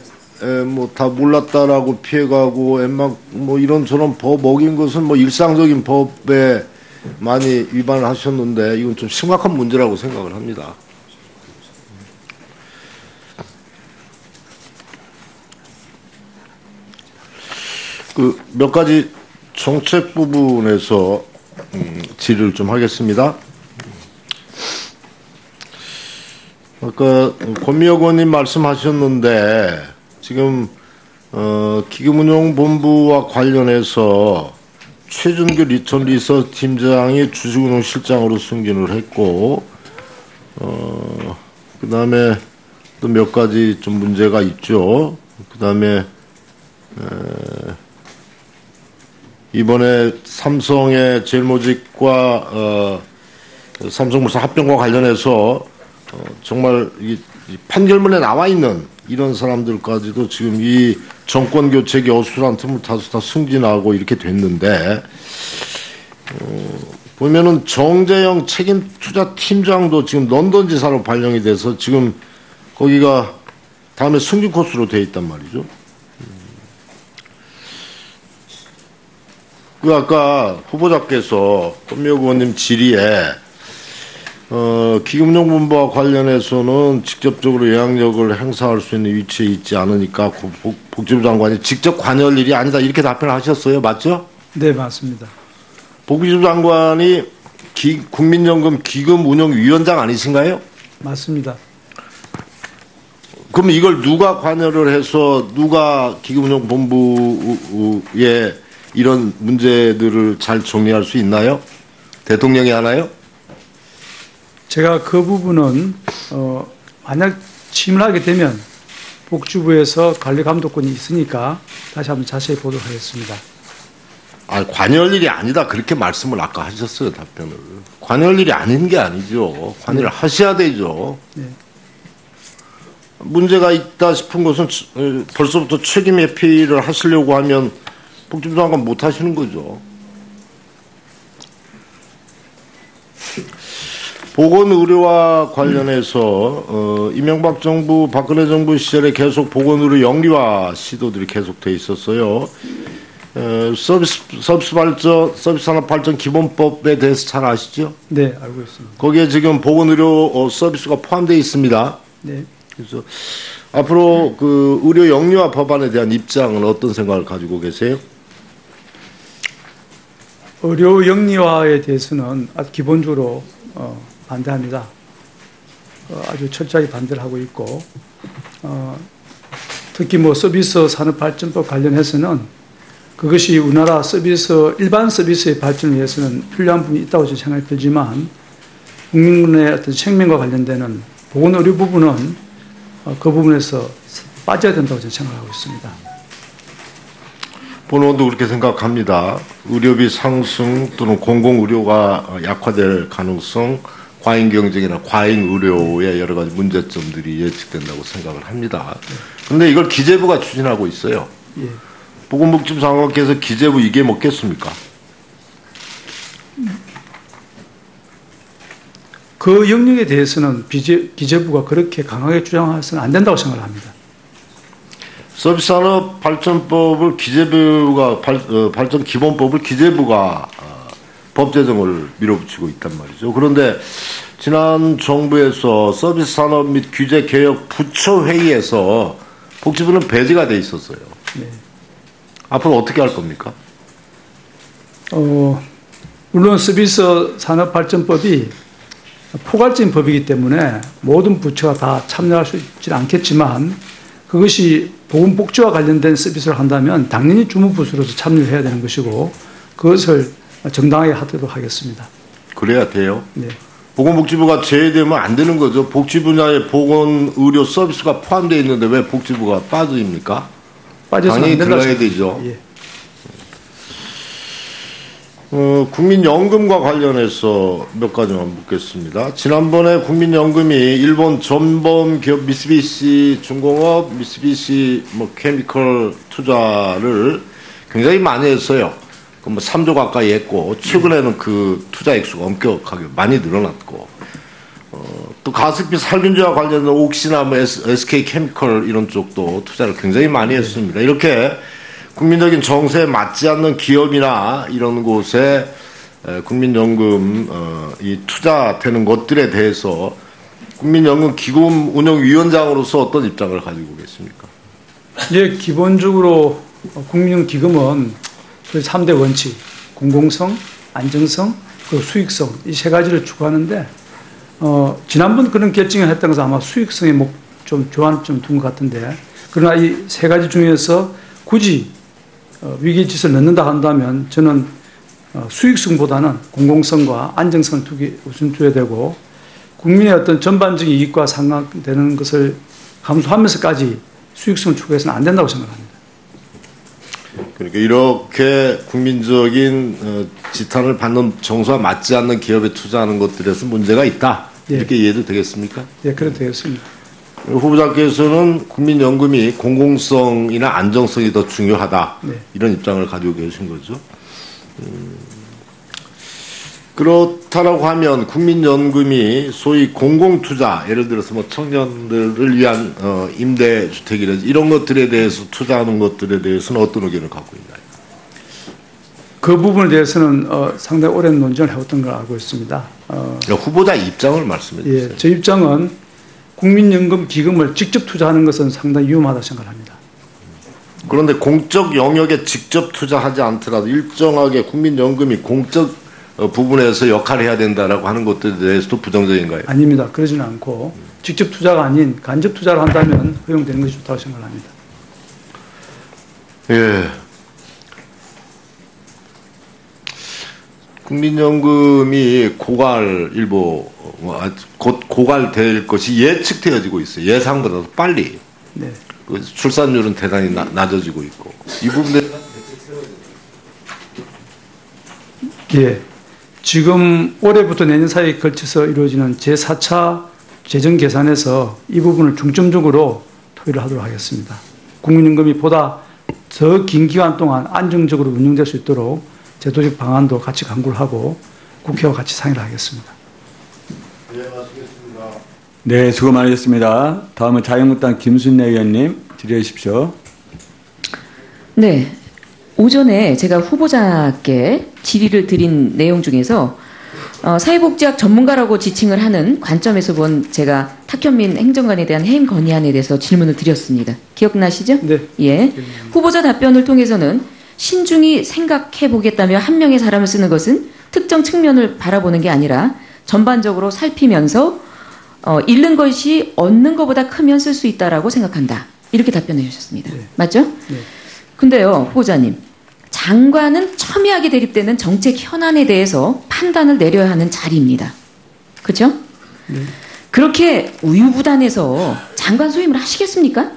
뭐 다 몰랐다라고 피해가고 엠막 뭐 이런저런 법 어긴 것은 뭐 일상적인 법에 많이 위반을 하셨는데 이건 좀 심각한 문제라고 생각을 합니다. 그 몇 가지 정책 부분에서 질의를 좀 하겠습니다. 아까 권미혁 의원님 말씀하셨는데 지금 기금운용본부와 관련해서 최준규 리턴 리서치 팀장이 주식운용실장으로 승진을 했고 그다음에 또 몇 가지 좀 문제가 있죠. 그다음에 이번에 삼성의 제일모직과 삼성물산 합병과 관련해서 정말 이 판결문에 나와 있는 이런 사람들까지도 지금 이 정권 교체 여수란 틈을 타서 다 승진하고 이렇게 됐는데 보면은 정재영 책임 투자 팀장도 지금 런던 지사로 발령이 돼서 지금 거기가 다음에 승진 코스로 돼 있단 말이죠. 그 아까 후보자께서 권미혁 의원님 질의에 기금운용본부와 관련해서는 직접적으로 영향력을 행사할 수 있는 위치에 있지 않으니까 복지부 장관이 직접 관여할 일이 아니다 이렇게 답변을 하셨어요. 맞죠? 네, 맞습니다. 복지부 장관이 국민연금 기금 운영위원장 아니신가요? 맞습니다. 그럼 이걸 누가 관여를 해서 누가 기금운용본부에 이런 문제들을 잘 정리할 수 있나요? 대통령이 하나요? 제가 그 부분은 만약 취임을 하게 되면 복지부에서 관리 감독권이 있으니까 다시 한번 자세히 보도록 하겠습니다. 관여할 일이 아니다. 그렇게 말씀을 아까 하셨어요, 답변을. 관여할 일이 아닌 게 아니죠. 관여를 하셔야 되죠. 네. 문제가 있다 싶은 것은 벌써부터 책임 회피를 하시려고 하면 복지부 장관 못 하시는 거죠. 보건의료와 관련해서 이명박 정부, 박근혜 정부 시절에 계속 보건의료 영리화 시도들이 계속돼 있었어요. 서비스 산업 발전 기본법에 대해서 잘 아시죠? 네, 알고 있습니다. 거기에 지금 보건의료 서비스가 포함되어 있습니다. 네. 그래서 앞으로 그 의료 영리화 법안에 대한 입장은 어떤 생각을 가지고 계세요? 의료 영리화에 대해서는 아주 기본적으로 반대합니다. 아주 철저하게 반대를 하고 있고, 특히 뭐 서비스 산업발전법 관련해서는 그것이 우리나라 일반 서비스의 발전을 위해서는 필요한 부분이 있다고 저는 생각이 들지만, 국민의 어떤 생명과 관련되는 보건의료 부분은 그 부분에서 빠져야 된다고 저는 생각하고 있습니다. 본원도 그렇게 생각합니다. 의료비 상승 또는 공공의료가 약화될 가능성, 과잉 경쟁이나 과잉 의료의 여러 가지 문제점들이 예측된다고 생각을 합니다. 그런데 이걸 기재부가 추진하고 있어요. 예. 보건복지부 장관께서 기재부 이게 먹겠습니까? 그 영역에 대해서는 기재부가 그렇게 강하게 주장해서는 안 된다고 생각을 합니다. 서비스산업발전법을 기재부가 발전기본법을 기재부가 법 제정을 밀어붙이고 있단 말이죠. 그런데 지난 정부에서 서비스산업 및 규제개혁 부처회의에서 복지부는 배제가 돼 있었어요. 네. 앞으로 어떻게 할 겁니까? 물론 서비스 산업발전법이 포괄적인 법이기 때문에 모든 부처가 다 참여할 수 있지는 않겠지만 그것이 보건복지와 관련된 서비스를 한다면 당연히 주무부서로서 참여를 해야 되는 것이고 그것을 정당하게 하도록 하겠습니다. 그래야 돼요? 네. 보건복지부가 제외되면 안 되는 거죠. 복지 분야에 보건의료 서비스가 포함되어 있는데 왜 복지부가 빠집니까? 당연히 들어야 되죠. 예. 국민연금과 관련해서 몇 가지만 묻겠습니다. 지난번에 국민연금이 일본 전범 기업 미쓰비시 중공업, 미쓰비시 케미컬 투자를 굉장히 많이 했어요. 뭐 3조 가까이 했고 최근에는 그 투자 액수가 엄격하게 많이 늘어났고 또 가습기 살균제와 관련된 옥시나 뭐 SK 케미컬 이런 쪽도 투자를 굉장히 많이 했습니다. 이렇게 국민적인 정세에 맞지 않는 기업이나 이런 곳에 국민연금 이 투자되는 것들에 대해서 국민연금 기금운용위원장으로서 어떤 입장을 가지고 계십니까? 예, 기본적으로 국민연금기금은 그 3대 원칙, 공공성, 안정성, 그리고 수익성 이 세 가지를 추구하는데 지난번 그런 결정을 했던 것은 아마 수익성에 좀 조안을 좀 둔 것 같은데 그러나 이 세 가지 중에서 굳이 위기 지수를 넣는다 한다면 저는 수익성보다는 공공성과 안정성을 우선 두어야 되고 국민의 어떤 전반적인 이익과 상관되는 것을 감수하면서까지 수익성을 추구해서는 안 된다고 생각합니다. 그러니까 이렇게 국민적인 지탄을 받는 정서와 맞지 않는 기업에 투자하는 것들에서 문제가 있다. 예. 이렇게 이해도 되겠습니까? 예, 그래도 되겠습니다. 후보자께서는 국민연금이 공공성이나 안정성이 더 중요하다. 네. 이런 입장을 가지고 계신 거죠. 그렇다라고 하면 국민연금이 소위 공공투자, 예를 들어서 뭐 청년들을 위한 임대주택이라든지 이런 것들에 대해서 투자하는 것들에 대해서는 어떤 의견을 갖고 있나요? 그 부분에 대해서는 상당히 오랜 논쟁을 해왔던 걸 알고 있습니다. 후보자 입장을 말씀해 주세요. 예, 제 입장은 국민연금 기금을 직접 투자하는 것은 상당히 위험하다고 생각합니다. 그런데 공적 영역에 직접 투자하지 않더라도 일정하게 국민연금이 공적 부분에서 역할을 해야 된다라고 하는 것들에 대해서도 부정적인가요? 아닙니다. 그러지는 않고 직접 투자가 아닌 간접 투자를 한다면 허용되는 것이 좋다고 생각합니다. 예. 국민연금이 곧 고갈될 것이 예측되어지고 있어요. 예상보다도 빨리. 네. 그 출산율은 대단히 낮아지고 있고 이 부분에 대해서 예. 지금 올해부터 내년 사이에 걸쳐서 이루어지는 제4차 재정 계산에서 이 부분을 중점적으로 토의를 하도록 하겠습니다. 국민연금이 보다 더 긴 기간 동안 안정적으로 운영될 수 있도록 제도적 방안도 같이 강구를 하고 국회와 같이 상의를 하겠습니다. 네, 수고 많으셨습니다. 다음은 자유한국당 김순례 의원님 질의해 주십시오. 네. 오전에 제가 후보자께 질의를 드린 내용 중에서 사회복지학 전문가라고 지칭을 하는 관점에서 본 제가 탁현민 행정관에 대한 해임 건의안에 대해서 질문을 드렸습니다. 기억나시죠? 네. 예. 후보자 답변을 통해서는 신중히 생각해 보겠다며 한 명의 사람을 쓰는 것은 특정 측면을 바라보는 게 아니라 전반적으로 살피면서 잃는 것이 얻는 것보다 크면 쓸 수 있다라고 생각한다. 이렇게 답변해 주셨습니다. 네. 맞죠? 네. 근데요, 후보자님. 장관은 첨예하게 대립되는 정책 현안에 대해서 판단을 내려야 하는 자리입니다. 그렇죠? 네. 그렇게 우유부단해서 장관 소임을 하시겠습니까?